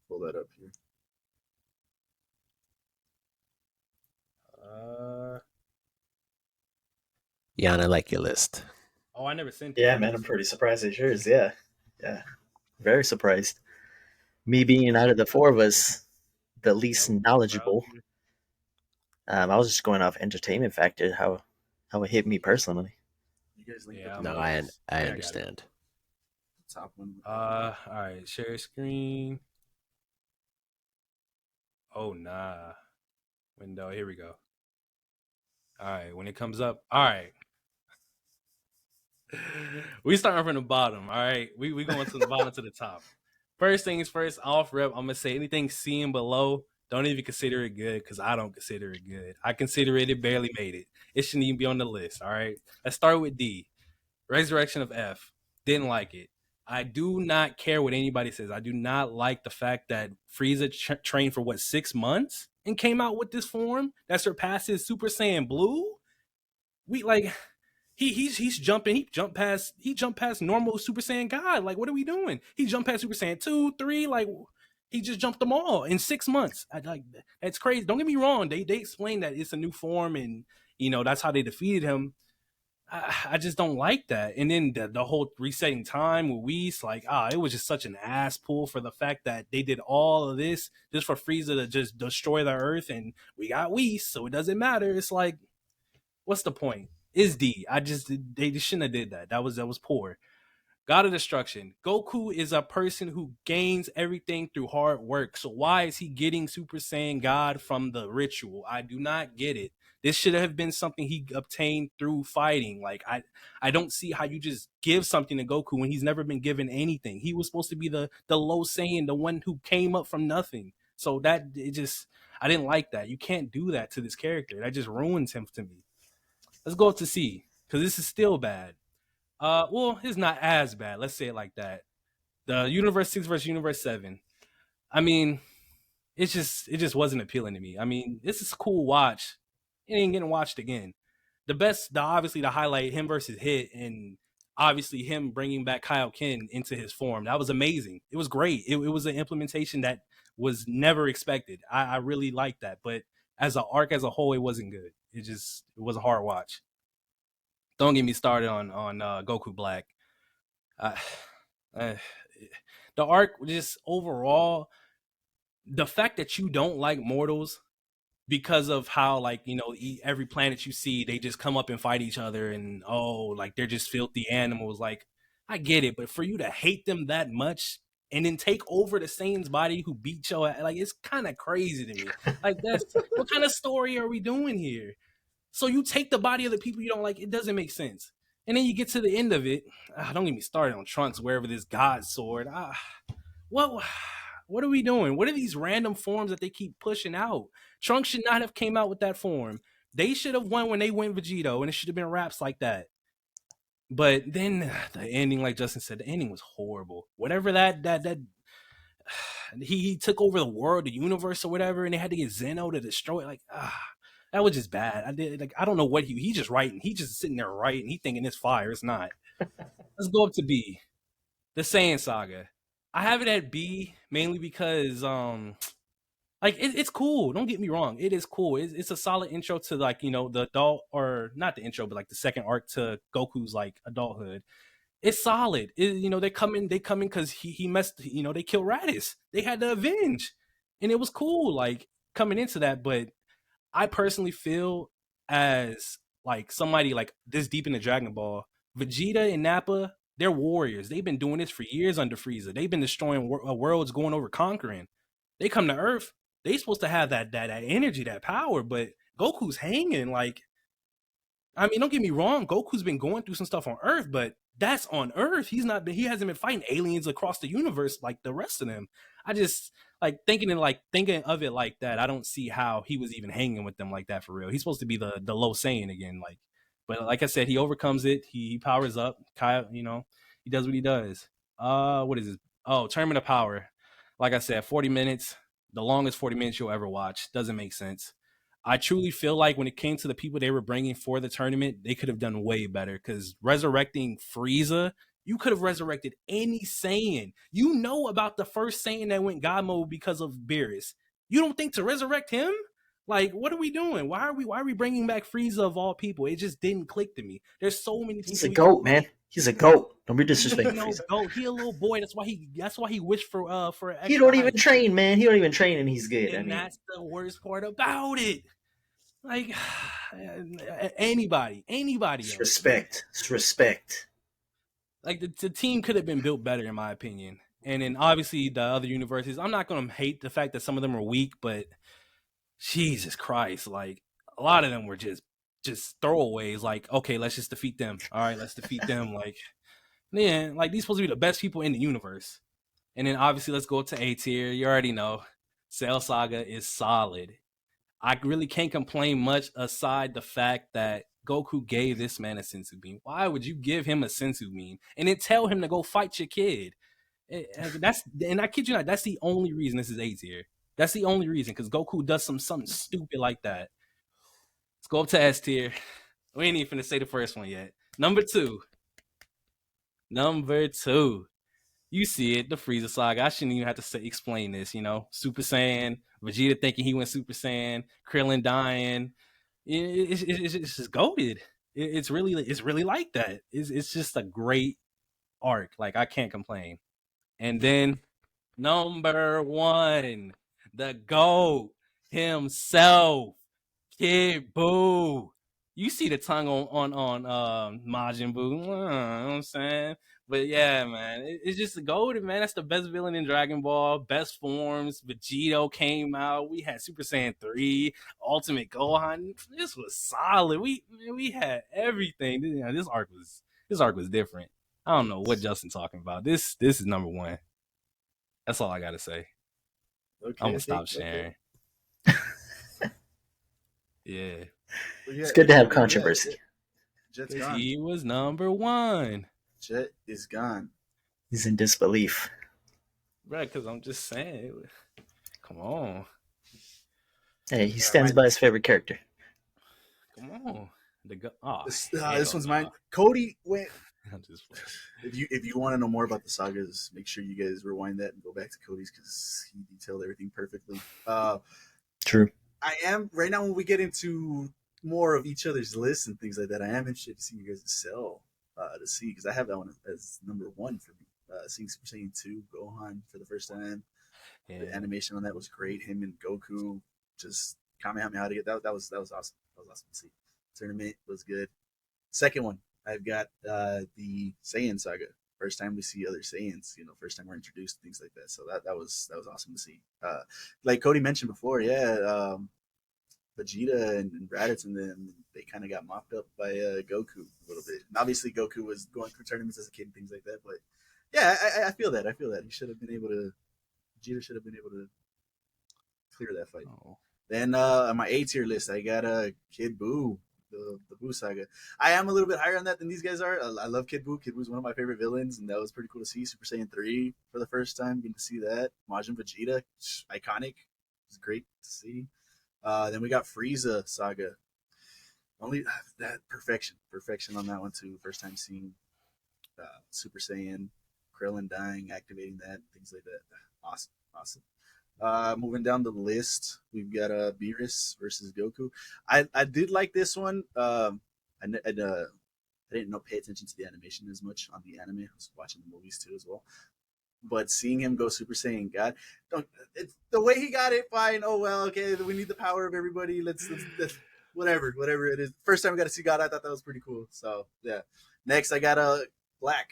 pull that up here. Yana, I like your list. oh, I never sent it. Yeah, man, I'm pretty surprised at yours. Yeah, very surprised. Me being out of the four of us, the least knowledgeable. I was just going off entertainment factor, how it hit me personally. You guys link Yeah, up I'm No, the I honest. I Yeah, I got it. understand. top one. All right, share screen. Oh nah, window. Here we go. All right, when it comes up, all right. We starting from the bottom. All right, we going from the bottom to the top. First things first, off rep. I'm gonna say anything C and below, don't even consider it good because I don't consider it good. I consider it barely made it. It shouldn't even be on the list. All right, let's start with D. Resurrection of F. Didn't like it. I do not care what anybody says. I do not like the fact that Frieza trained for 6 months and came out with this form that surpasses Super Saiyan Blue. We like he's jumping. He jumped past normal Super Saiyan God. Like, what are we doing? He jumped past Super Saiyan 2, 3. Like, he just jumped them all in 6 months. That's crazy. Don't get me wrong. They explained that it's a new form and that's how they defeated him. I just don't like that. And then the whole resetting time with Whis, like, it was just such an ass pull for the fact that they did all of this just for Frieza to just destroy the Earth, and we got Whis, so it doesn't matter. It's like, what's the point? Is D? They shouldn't have did that. That was poor. God of Destruction. Goku is a person who gains everything through hard work. So why is he getting Super Saiyan God from the ritual? I do not get it. This should have been something he obtained through fighting. Like, I don't see how you just give something to Goku when he's never been given anything. He was supposed to be the low Saiyan, the one who came up from nothing. So I didn't like that. You can't do that to this character. That just ruins him to me. Let's go up to C, because this is still bad. Well, it's not as bad. Let's say it like that. The Universe 6 versus Universe 7. I mean, it just wasn't appealing to me. I mean, this is a cool watch. It ain't getting watched again. Obviously the highlight, him versus Hit, and obviously him bringing back Kaioken into his form. That was amazing. It was great. It was an implementation that was never expected. I really liked that. But as an arc as a whole, it wasn't good. It was a hard watch. Don't get me started on Goku Black. The arc, just overall, the fact that you don't like mortals because of how, like, every planet you see, they just come up and fight each other, and like, they're just filthy animals. Like, I get it, but for you to hate them that much and then take over the Saiyan's body who beat your ass, like, it's kind of crazy to me. Like, what kind of story are we doing here? So you take the body of the people you don't like. It doesn't make sense. And then you get to the end of it. Don't get me started on Trunks, wherever this God sword. What are we doing? What are these random forms that they keep pushing out? Trunks should not have came out with that form. They should have won when they went Vegito, and it should have been raps like that. But then the ending, like Justin said, the ending was horrible. Whatever that he took over the world, the universe, or whatever, and they had to get Zeno to destroy it. Like, that was just bad. I don't know what he just writing. He just sitting there writing. He thinking it's fire. It's not. Let's go up to B. The Saiyan Saga. I have it at B mainly because it's cool. Don't get me wrong. It is cool. It's a solid intro to, like, the adult, or not the intro, but like the second arc to Goku's, like, adulthood. It's solid. They come in because he messed. They kill Raditz. They had to avenge, and it was cool. Like, coming into that, but I personally feel, as like somebody like this deep into Dragon Ball, Vegeta and Nappa, they're warriors. They've been doing this for years under Frieza. They've been destroying worlds, going over, conquering. They come to Earth. They supposed to have that energy, that power, but Goku's hanging. Like, I mean, don't get me wrong. Goku's been going through some stuff on Earth, but that's on Earth. He hasn't been fighting aliens across the universe like the rest of them. I just like thinking of it like that. I don't see how he was even hanging with them like that for real. He's supposed to be the low Saiyan again, like. But like I said, he overcomes it. He powers up. Kyle, he does what he does. What is it? Oh, Tournament of Power. Like I said, 40 minutes, the longest 40 minutes you'll ever watch. Doesn't make sense. I truly feel like when it came to the people they were bringing for the tournament, they could have done way better because resurrecting Frieza, you could have resurrected any Saiyan. You know about the first Saiyan that went God mode because of Beerus. You don't think to resurrect him? Like, what are we doing? Why are we bringing back Frieza of all people? It just didn't click to me. There's so many people. He's a goat, man. He's a goat. Don't be disrespectful. No, goat. He a little boy. That's why he wished for extra He don't even height. train, man. He don't even train, and he's good. And that's the worst part about it. Like anybody it's else. respect. It's respect. Like the team could have been built better, in my opinion. And then obviously the other universes, I'm not gonna hate the fact that some of them are weak, but Jesus Christ, like a lot of them were just throwaways. Like, okay, let's just defeat them. All right, let's defeat them. Like, man, like these supposed to be the best people in the universe. And then obviously let's go to A tier. You already know, Cell Saga is solid. I really can't complain much aside the fact that Goku gave this man a senzu bean. Why would you give him a senzu bean and then tell him to go fight your kid? And I kid you not, that's the only reason this is A tier. That's the only reason, because Goku does something stupid like that. Let's go up to S tier. We ain't even finna say the first one yet. Number two. You see it, the Frieza saga. I shouldn't even have to explain this, Super Saiyan, Vegeta thinking he went Super Saiyan, Krillin dying. It's just goated. It's really like that. It's just a great arc. Like, I can't complain. And then number one, the GOAT himself, Kid Buu. You see the tongue on Majin Buu. You know what I'm saying? But yeah, man, it's just golden, man. That's the best villain in Dragon Ball. Best forms. Vegito came out. We had Super Saiyan 3, Ultimate Gohan. This was solid. We had everything. This arc was different. I don't know what Justin talking about. This is number one. That's all I gotta say. Okay, I'm gonna stop sharing. Yeah. It's good to have controversy. Jet's gone. He was number one. Jet is gone. He's in disbelief. Right, because I'm just saying. Come on. Hey, he stands by his favorite character. Come on. This one's mine. Cody went. I'm just If you want to know more about the sagas, make sure you guys rewind that and go back to Cody's because he detailed everything perfectly. True. I am right now when we get into more of each other's lists and things like that. I am interested to see you guys sell to see because I have that one as number one for me. Seeing Super Saiyan 2 Gohan for the first time. Yeah. The animation on that was great. Him and Goku just Kamehameha to get that was awesome. That was awesome to see. Tournament was good. Second one, I've got the Saiyan saga. First time we see other Saiyans, first time we're introduced, things like that. So that was awesome to see. Like Cody mentioned before, Vegeta and Raditz and them, they kind of got mopped up by Goku a little bit. And obviously, Goku was going through tournaments as a kid and things like that. But yeah, I feel that. He should have been able to. Vegeta should have been able to clear that fight. Oh. Then on my A tier list, I got Kid Buu. The Buu saga. I am a little bit higher on that than these guys are. I love Kid Buu. Kid Buu is one of my favorite villains, and that was pretty cool to see. Super Saiyan 3 for the first time, getting to see that. Majin Vegeta, iconic. It was great to see. Then we got Frieza saga. Only that perfection on that one too. First time seeing Super Saiyan, Krillin dying, activating that, things like that. Awesome. Moving down the list, we've got Beerus versus Goku. I did like this one. I didn't pay attention to the animation as much on the anime. I was watching the movies too as well. But seeing him go Super Saiyan God, the way he got it, fine. Oh well, okay. We need the power of everybody. Let's whatever it is. First time we got to see God, I thought that was pretty cool. So yeah. Next, I got Black.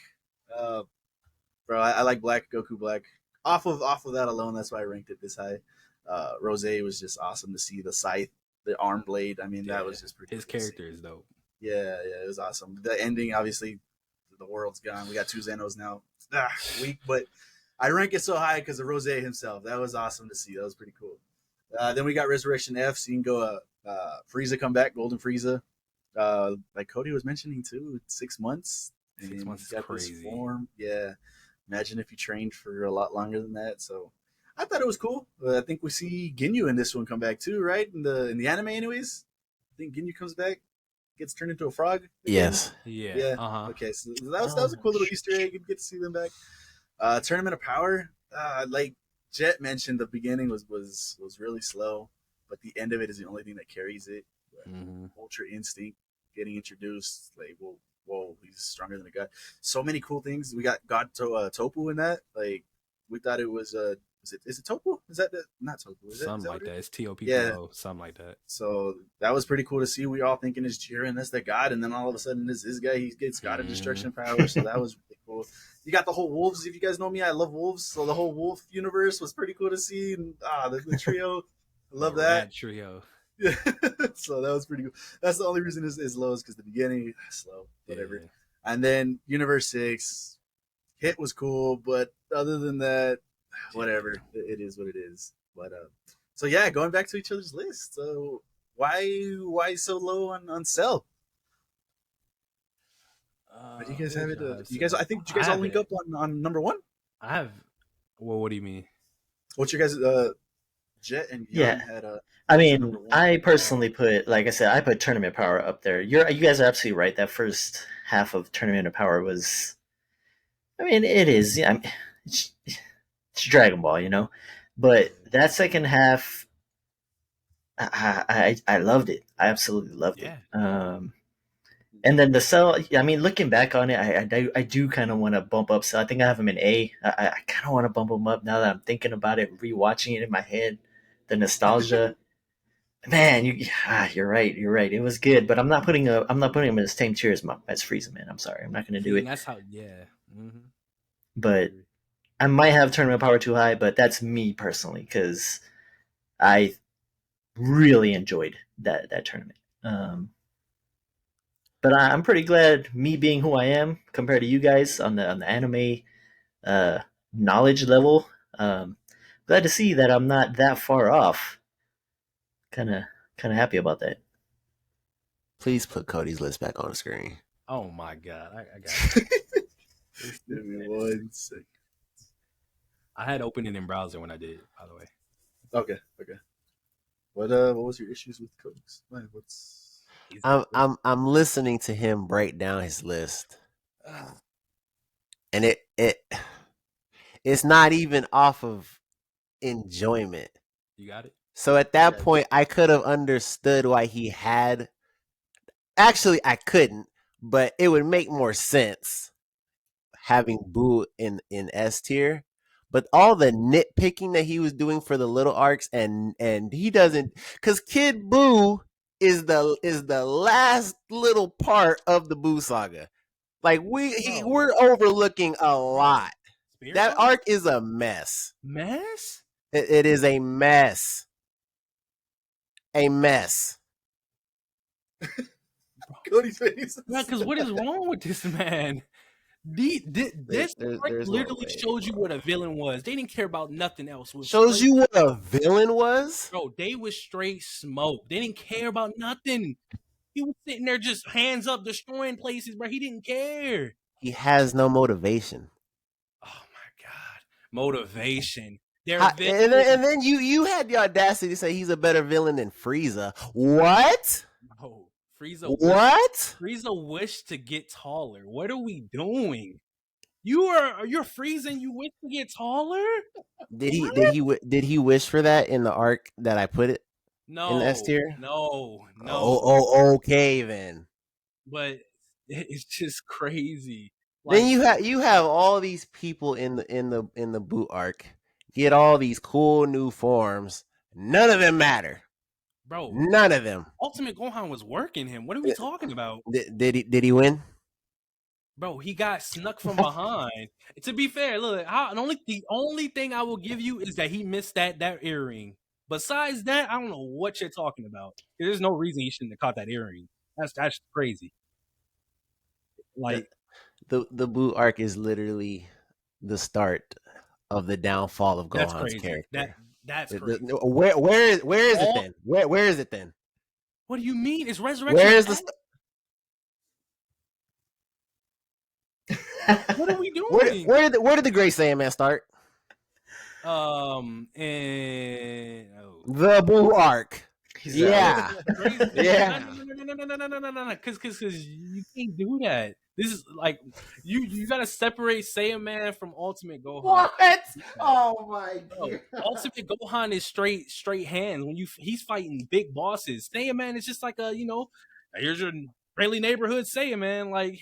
Bro, I like Black, Goku Black. Off of that alone, that's why I ranked it this high. Rose was just awesome to see the scythe, the arm blade. I mean, that was just pretty. His character is dope. Yeah, it was awesome. The ending, obviously, the world's gone. We got two Xenos now. Weak, but I rank it so high because of Rose himself. That was awesome to see. That was pretty cool. Then we got Resurrection F, so you can go Frieza come back, Golden Frieza. Like Cody was mentioning too, 6 months. 6 months is got crazy. This form. Yeah. Imagine if you trained for a lot longer than that. So I thought it was cool. I think we see Ginyu in this one come back too, right? In the anime, anyways. I think Ginyu comes back, gets turned into a frog. Again. Yes. Yeah. Okay, so that was a cool little Easter egg. You get to see them back. Tournament of Power, like Jet mentioned, the beginning was really slow, but the end of it is the only thing that carries it. Ultra Instinct getting introduced, like whoa, he's stronger than a god. So many cool things. We got God Topu in that. Like we thought it was is it Topu? Is that not Topu? Something like that. It's TOPPO, yeah. Something like that. So that was pretty cool to see. We all thinking it's Jiren, that's the god, and then all of a sudden this guy, he gets God of Destruction power. So that was really cool. You got the whole wolves. If you guys know me, I love wolves. So the whole wolf universe was pretty cool to see. And the trio, I love that trio. Yeah, so that was pretty cool. That's the only reason is low is because the beginning slow, whatever. Yeah. And then Universe 6 hit was cool, but other than that, whatever. It is what it is. But so yeah, going back to each other's list. So why so low on Cell? Do you guys have it? You guys, I think you guys all link up on number one. I have. Well, what do you mean? What's your guys? Jet and Young had a. I mean, I personally put, like I said, I put Tournament Power up there. You guys are absolutely right. That first half of Tournament of Power was, I mean, it is. Yeah, it's Dragon Ball, you know, but that second half, I loved it. I absolutely loved it. And then the Cell, I mean, looking back on it, I do kind of want to bump up Cell. I think I have him in A. I kind of want to bump him up now that I'm thinking about it, rewatching it in my head, the nostalgia. Man, you're right. You're right. It was good, but I'm not putting him in the same tier as Frieza, man. I'm sorry, I'm not going to do it. That's how, yeah. Mm-hmm. But I might have Tournament Power too high, but that's me personally because I really enjoyed that tournament. But I'm pretty glad, me being who I am compared to you guys on the anime knowledge level. Glad to see that I'm not that far off. Kind of happy about that. Please put Cody's list back on the screen. Oh my god, I got it. Give me 1 second. I had opened it in browser when I did it, by the way. Okay. What was your issues with Cody's? I'm listening to him break down his list, and it's not even off of enjoyment. You got it. So at that point, I could have understood why he had. Actually, I couldn't, but it would make more sense having Boo in S tier. But all the nitpicking that he was doing for the little arcs, and he doesn't, because Kid Boo is the last little part of the Boo saga. Like we're overlooking a lot. That arc is a mess. Mess? It is a mess. A mess. Cody's face. Yeah, because what is wrong with this man? This literally shows you what a villain was. They didn't care about nothing else. Shows you what a villain was? Bro, they was straight smoke. They didn't care about nothing. He was sitting there just hands up, destroying places, bro. He didn't care. He has no motivation. Oh my god, motivation. And then you had the audacity to say he's a better villain than Frieza. What? No, Frieza. What? Frieza wished to get taller. What are we doing? You're Frieza and you wish to get taller? Did he wish for that in the arc that I put it? No, in the S tier? No. Oh, okay then. But it's just crazy. Like, then you have all these people in the boot arc get all these cool new forms. None of them matter, bro. None of them. Ultimate Gohan was working him. What are we talking about? Did he win? Bro, he got snuck from behind. To be fair, look, the only thing I will give you is that he missed that earring. Besides that, I don't know what you're talking about. There's no reason he shouldn't have caught that earring. That's crazy. Like The Boo arc is literally the start of the downfall of that's Gohan's crazy. character. That's The- crazy. where is it All, then? Where is it then? what do you mean? It's resurrection Where of is the Pac? What are we where doing? where did the Gray Saiyaman start? And The Boo arc. He's Yeah, crazy. yeah. No, because you can't do that. This is like you gotta separate Saiyan Man from Ultimate Gohan. What? Oh my Bro, god. Ultimate Gohan is straight hands. When he's fighting big bosses, Saiyan Man is just like a here's your friendly neighborhood Saiyan Man. Like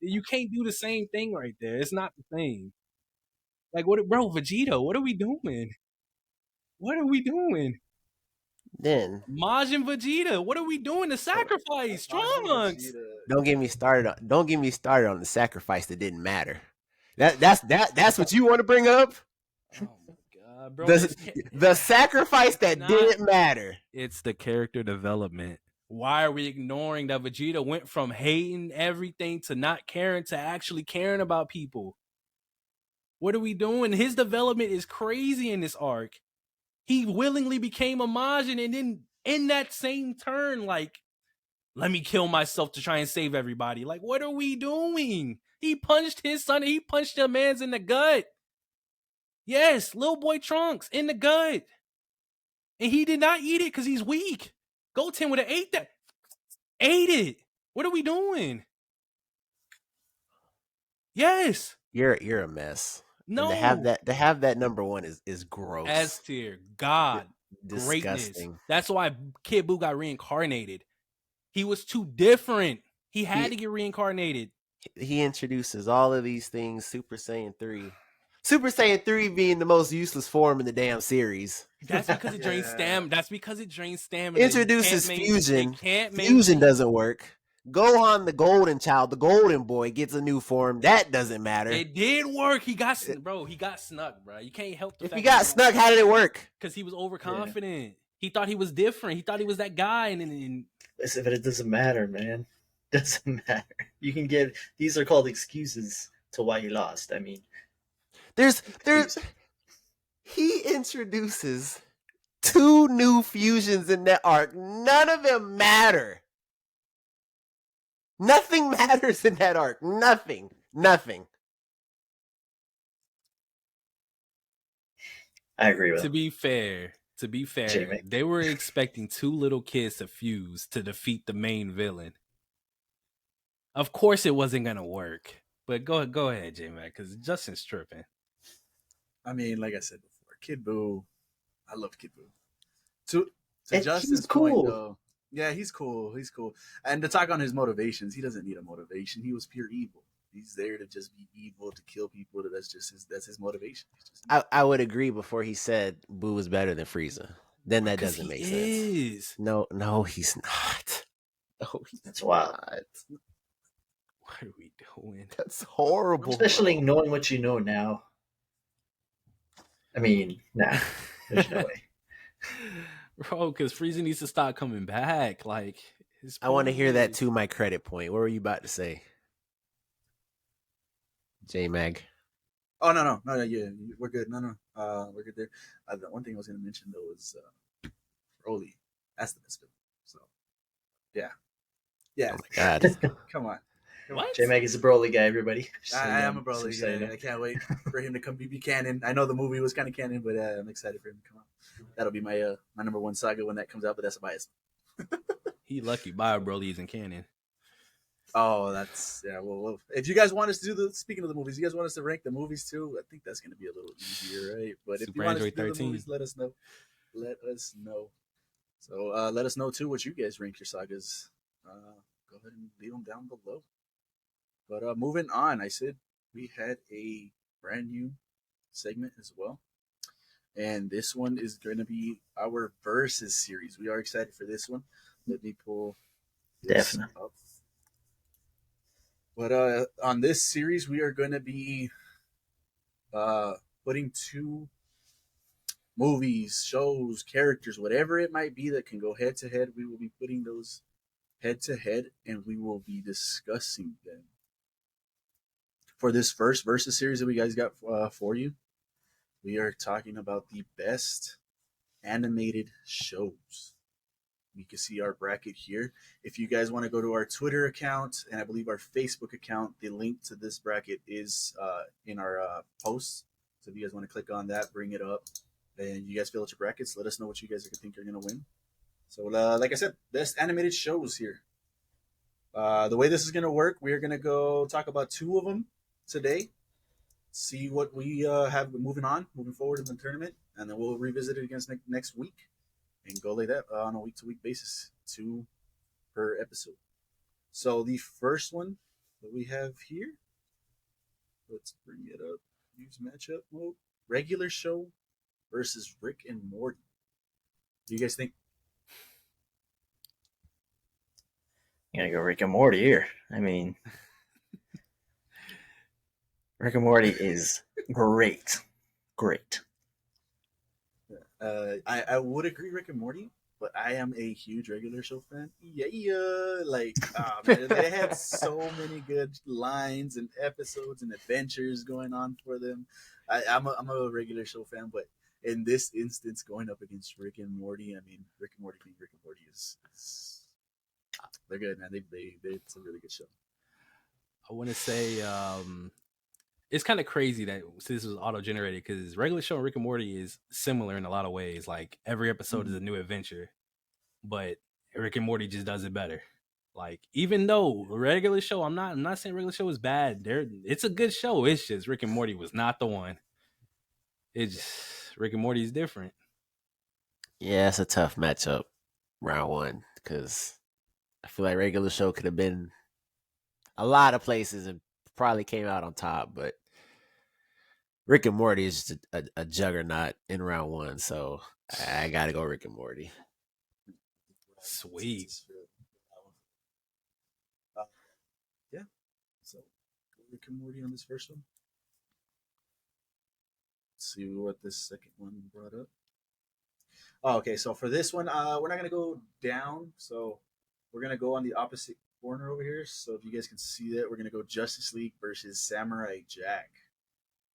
you can't do the same thing right there. It's not the same. Like what, bro? Vegeta, what are we doing? What are we doing? Then Majin Vegeta, what are we doing? The sacrifice, Trunks. don't get me started on the sacrifice that didn't matter. That's what you want to bring up? Oh my god, bro! The sacrifice that not- didn't matter. It's the character development. Why are we ignoring that Vegeta went from hating everything to not caring to actually caring about people? What are we doing? His development is crazy in this arc. He willingly became a Majin, and then in that same turn, like, let me kill myself to try and save everybody. Like, what are we doing? He punched his son. He punched a man's in the gut. Yes, little boy Trunks in the gut. And he did not eat it because he's weak. Goten would have ate that. Ate it. What are we doing? Yes. You're a mess. No. And to have that number one is gross. S tier. God. Disgusting. Greatness. That's why Kid Buu got reincarnated. He was too different. He had to get reincarnated. He introduces all of these things, Super Saiyan 3. Super Saiyan 3 being the most useless form in the damn series. That's because it drains stamina. That's because it drains stamina. Introduces fusion. Fusion doesn't work. Gohan, the golden child, the golden boy, gets a new form. That doesn't matter. It did work. He got snuck, bro. You can't help the fact. If he got snuck, how did it work? Because he was overconfident. Yeah. He thought he was different. He thought he was that guy. And listen, but it doesn't matter, man. It doesn't matter. You can get these are called excuses to why he lost. I mean, there's he introduces 2 new fusions in that arc. None of them matter. Nothing matters in that arc. Nothing. I agree with To be fair, J-Mac. they were expecting 2 little kids to fuse to defeat the main villain. Of course, it wasn't gonna work. But go ahead, J-Mac, because Justin's tripping. I mean, like I said before, Kid Buu, I love Kid Buu. To Justin's point, though, yeah, he's cool. And to talk on his motivations, he doesn't need a motivation. He was pure evil. He's there to just be evil, to kill people. That's his motivation. I would agree before he said Buu was better than Frieza. Then that doesn't make sense. No, he's not. That's wild. What are we doing? That's horrible. Especially knowing what you know now. I mean, nah, there's no way. Bro, because Frieza needs to stop coming back. Like, I want to hear that to my credit point. What were you about to say? J-Mag. Oh, no, yeah, we're good. No, we're good there. The one thing I was going to mention, though, is Broly. That's the best film. So, yeah. Oh, my God. Come on. What? J-Mag is a Broly guy, everybody. I am a Broly guy. I can't wait for him to come be canon. I know the movie was kind of canon, but I'm excited for him to come out. That'll be my my number 1 saga when that comes out, but that's a bias. He lucky Bio Broly isn't canon. Oh, that's well, if you guys want us to do speaking of the movies, you guys want us to rank the movies too? I think that's going to be a little easier, right? But Super if you want Android us to do 13. the movies, let us know. So let us know too what you guys rank your sagas. Go ahead and leave them down below. But moving on, I said we had a brand new segment as well, and this one is going to be our versus series. We are excited for this one. Let me pull this up. But on this series, we are going to be putting 2 movies, shows, characters, whatever it might be that can go head to head. We will be putting those head to head, and we will be discussing them. For this first versus series that we guys got for you, we are talking about the best animated shows. You can see our bracket here. If you guys want to go to our Twitter account and I believe our Facebook account, the link to this bracket is in our posts. So if you guys want to click on that, bring it up, and you guys fill out your brackets, let us know what you guys think are going to win. So, like I said, best animated shows here. The way this is going to work, we're going to go talk about two of them today, see what we have moving forward in the tournament, and then we'll revisit it against next week and go like that on a week-to-week basis, 2 per episode. So the first one that we have here, let's bring it up. Use matchup mode. Regular show versus Rick and Morty. Do you guys think? You gotta go Rick and Morty here. I mean, Rick and Morty is great. Great. I would agree Rick and Morty, but I am a huge regular show fan. Yeah. Like, man, they had so many good lines and episodes and adventures going on for them. I'm a regular show fan, but in this instance, going up against Rick and Morty, I mean, Rick and Morty is they're good, man. It's a really good show. I want to say it's kind of crazy that this was auto-generated because regular show and Rick and Morty is similar in a lot of ways. Like every episode is a new adventure, but Rick and Morty just does it better. Like even though regular show, I'm not saying regular show is bad. It's a good show. It's just Rick and Morty was not the one. It's just Rick and Morty is different. Yeah, it's a tough matchup, round one, because I feel like regular show could have been a lot of places and probably came out on top, but Rick and Morty is just a juggernaut in round one, so I gotta go Rick and Morty. Sweet. Yeah. So Rick and Morty on this first one. Let's see what this second one brought up. Oh, okay, so for this one, we're not gonna go down, so we're gonna go on the opposite corner over here. So if you guys can see that, we're gonna go Justice League versus Samurai Jack.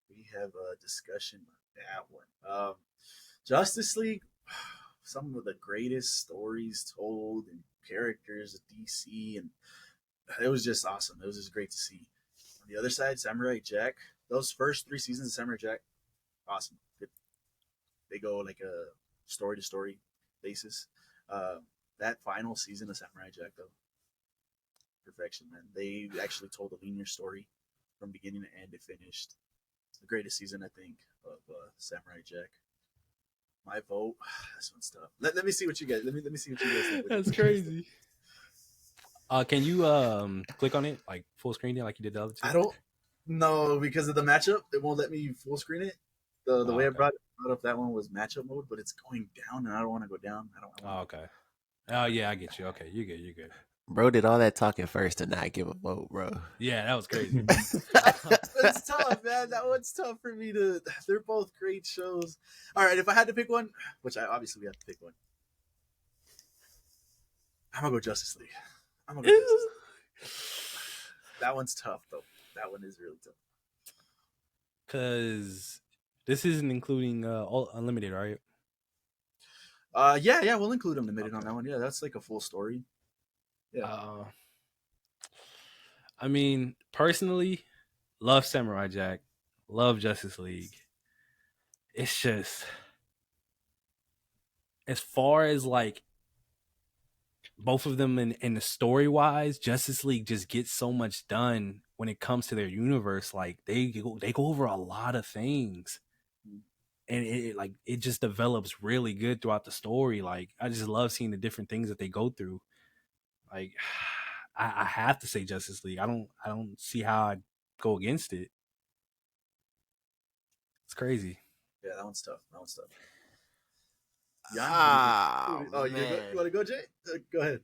We have a discussion on that one. Justice League, some of the greatest stories told and characters of DC, and it was just awesome. It was just great to see. On the other side, Samurai Jack, those first 3 seasons of Samurai Jack, awesome. Good. They go like a story to story basis. That final season of Samurai Jack, though, perfection, man. They actually told a linear story from beginning to end. It finished. The greatest season, I think, of Samurai Jack. My vote. This one's tough. Let me see what you guys. Let me see what you guys think. That's crazy. Can you click on it like full screen it like you did the other two? I don't know because of the matchup. It won't let me full screen it. The way I brought up that one was matchup mode, but it's going down, and I don't want to go down. Okay. Oh yeah, I get you. Okay, you're good. Bro did all that talking first to not give a vote, bro. Yeah, that was crazy. It's tough, man. That one's tough for me to. They're both great shows. All right, if I had to pick one, which obviously we have to pick one, I'm gonna go Justice League. That one's tough, though. That one is really tough. Because this isn't including all Unlimited, right? Yeah, we'll include Unlimited on that one. Yeah, that's like a full story. Yeah. I mean, personally, love Samurai Jack, love Justice League. It's just as far as like both of them in the story wise, Justice League just gets so much done when it comes to their universe. Like they go over a lot of things, and it just develops really good throughout the story. Like I just love seeing the different things that they go through. Like I have to say Justice League. I don't see how I'd go against it. It's crazy. Yeah, that one's tough. Man. You want to go, Jay? Go ahead.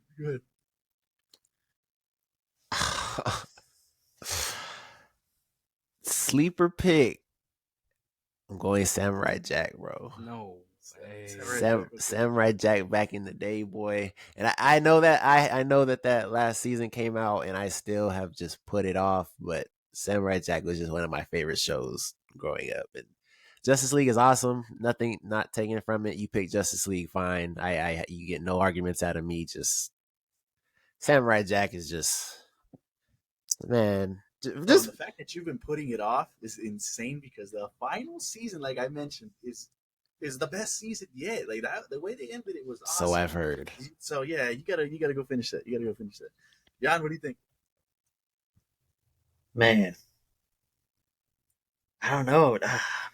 Sleeper pick. I'm going Samurai Jack, bro. No. Samurai Jack back in the day, boy. And I know that I know that last season came out, and I still have just put it off. But Samurai Jack was just one of my favorite shows growing up. And Justice League is awesome. Nothing not taken from it. You pick Justice League, fine. I you get no arguments out of me. Just Samurai Jack is just man. Just the fact that you've been putting it off is insane because the final season, like I mentioned, is the best season yet. Like that, the way they ended it was awesome. So I've heard. So yeah, you gotta go finish that. You gotta go finish that. Jan, what do you think? Man, I don't know.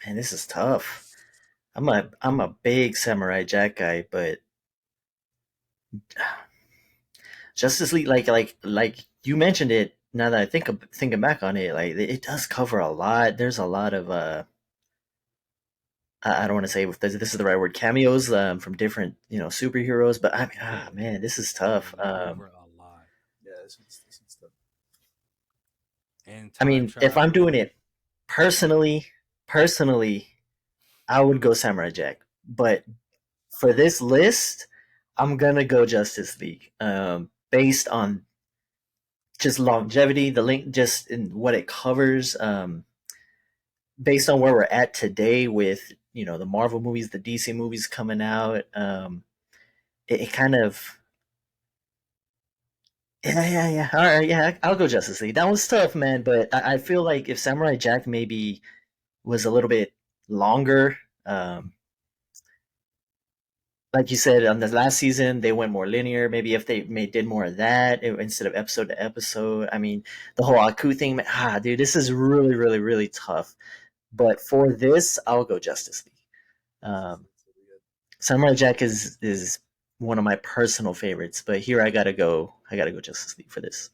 Man, this is tough. I'm a big Samurai Jack guy, but Justice League, like you mentioned it. Now that I thinking back on it, like it does cover a lot. There's a lot of I don't want to say if this is the right word, cameos from different superheroes. But I mean, man, this is tough. Over a lot. Yeah, this one's tough. And I mean, if I'm doing it personally, I would go Samurai Jack. But for this list, I'm gonna go Justice League, based on just longevity, the link, just in what it covers, based on where we're at today with the Marvel movies, the DC movies coming out. It kind of yeah. All right, yeah, I'll go Justice League. That was tough, man, but I feel like if Samurai Jack maybe was a little bit longer. Like you said, on the last season, they went more linear. Maybe if they did more of that instead of episode to episode. I mean, the whole Aku thing, dude, this is really, really, really tough. But for this, I'll go Justice League. Samurai Jack is one of my personal favorites, but here I gotta go Justice League for this.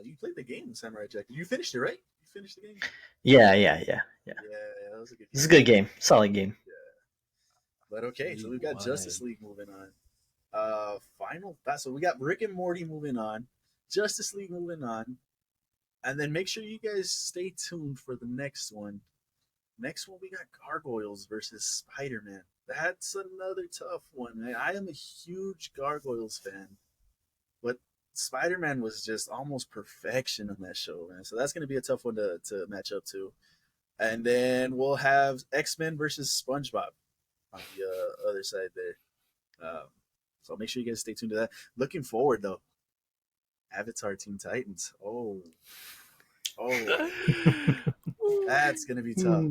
You played the game, Samurai Jack. You finished it, right? You finished the game. Yeah. Yeah, that was a good game. It's a good game, solid game. But okay, so we've got Justice League moving on. Final thought. So we got Rick and Morty moving on, Justice League moving on, and then make sure you guys stay tuned for the next one. Next one, we got Gargoyles versus Spider-Man. That's another tough one. I am a huge Gargoyles fan, but Spider-Man was just almost perfection on that show, man. So that's going to be a tough one to match up to. And then we'll have X-Men versus SpongeBob on the other side there. So make sure you guys stay tuned to that. Looking forward, though. Avatar Teen Titans. Oh. That's going to be tough.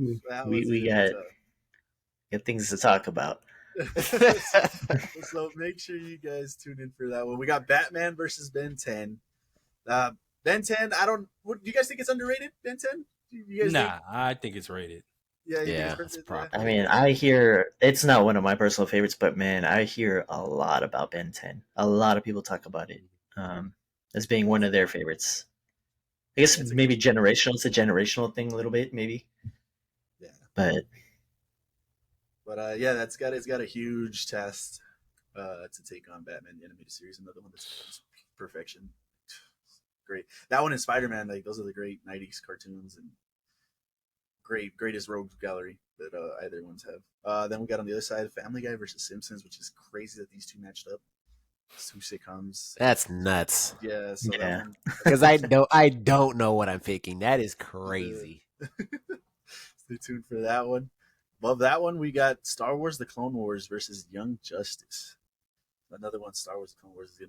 We got things to talk about. So make sure you guys tune in for that one. We got Batman versus Ben 10. Ben 10, do you guys think it's underrated, Ben 10? I think it's rated. Yeah, it's proper. I mean, I hear it's not one of my personal favorites, but man, I hear a lot about Ben 10. A lot of people talk about it as being one of their favorites. I guess maybe generational. It's a generational thing a little bit, maybe. Yeah. But yeah, it's got a huge test to take on Batman the animated series. Another one that's perfection. Great. That one and Spider-Man, like those are the great 90s cartoons and greatest rogue gallery that either ones have. Then we got on the other side Family Guy versus Simpsons, which is crazy that these two matched up. Two sitcoms. That's nuts. Yeah. So yeah. Because I don't know what I'm picking. That is crazy. Stay tuned for that one. Above that one, we got Star Wars: The Clone Wars versus Young Justice. Another one, Star Wars: The Clone Wars is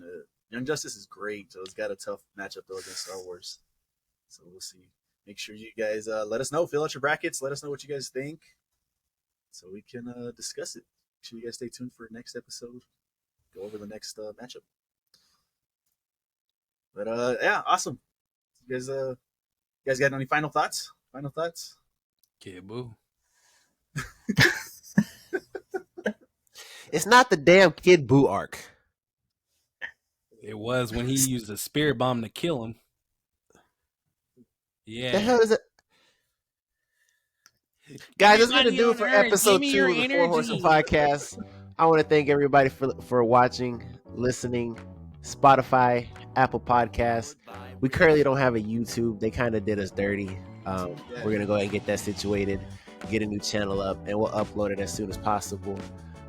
Young Justice is great, so it's got a tough matchup though against Star Wars. So we'll see. Make sure you guys let us know. Fill out your brackets. Let us know what you guys think, so we can discuss it. Make sure you guys stay tuned for next episode. Go over the next matchup. But yeah, awesome. You guys got any final thoughts? Kid Boo. It's not the damn Kid Boo arc. It was when he used a spirit bomb to kill him. Yeah. The hell is it? Guys, that's going to do it for episode 2 of the Four Horsemen Podcast. I want to thank everybody for watching, listening, Spotify, Apple Podcasts. We currently don't have a YouTube. They kind of did us dirty. We're going to go ahead and get that situated. get a new channel up, and we'll upload it as soon as possible.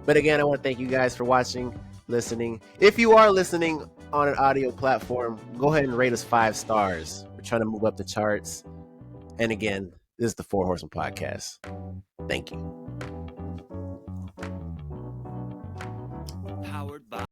But again, I want to thank you guys for watching, listening. If you are listening on an audio platform, go ahead and rate us 5 stars. We're trying to move up the charts. And again, this is the Four Horsemen Podcast. Thank you.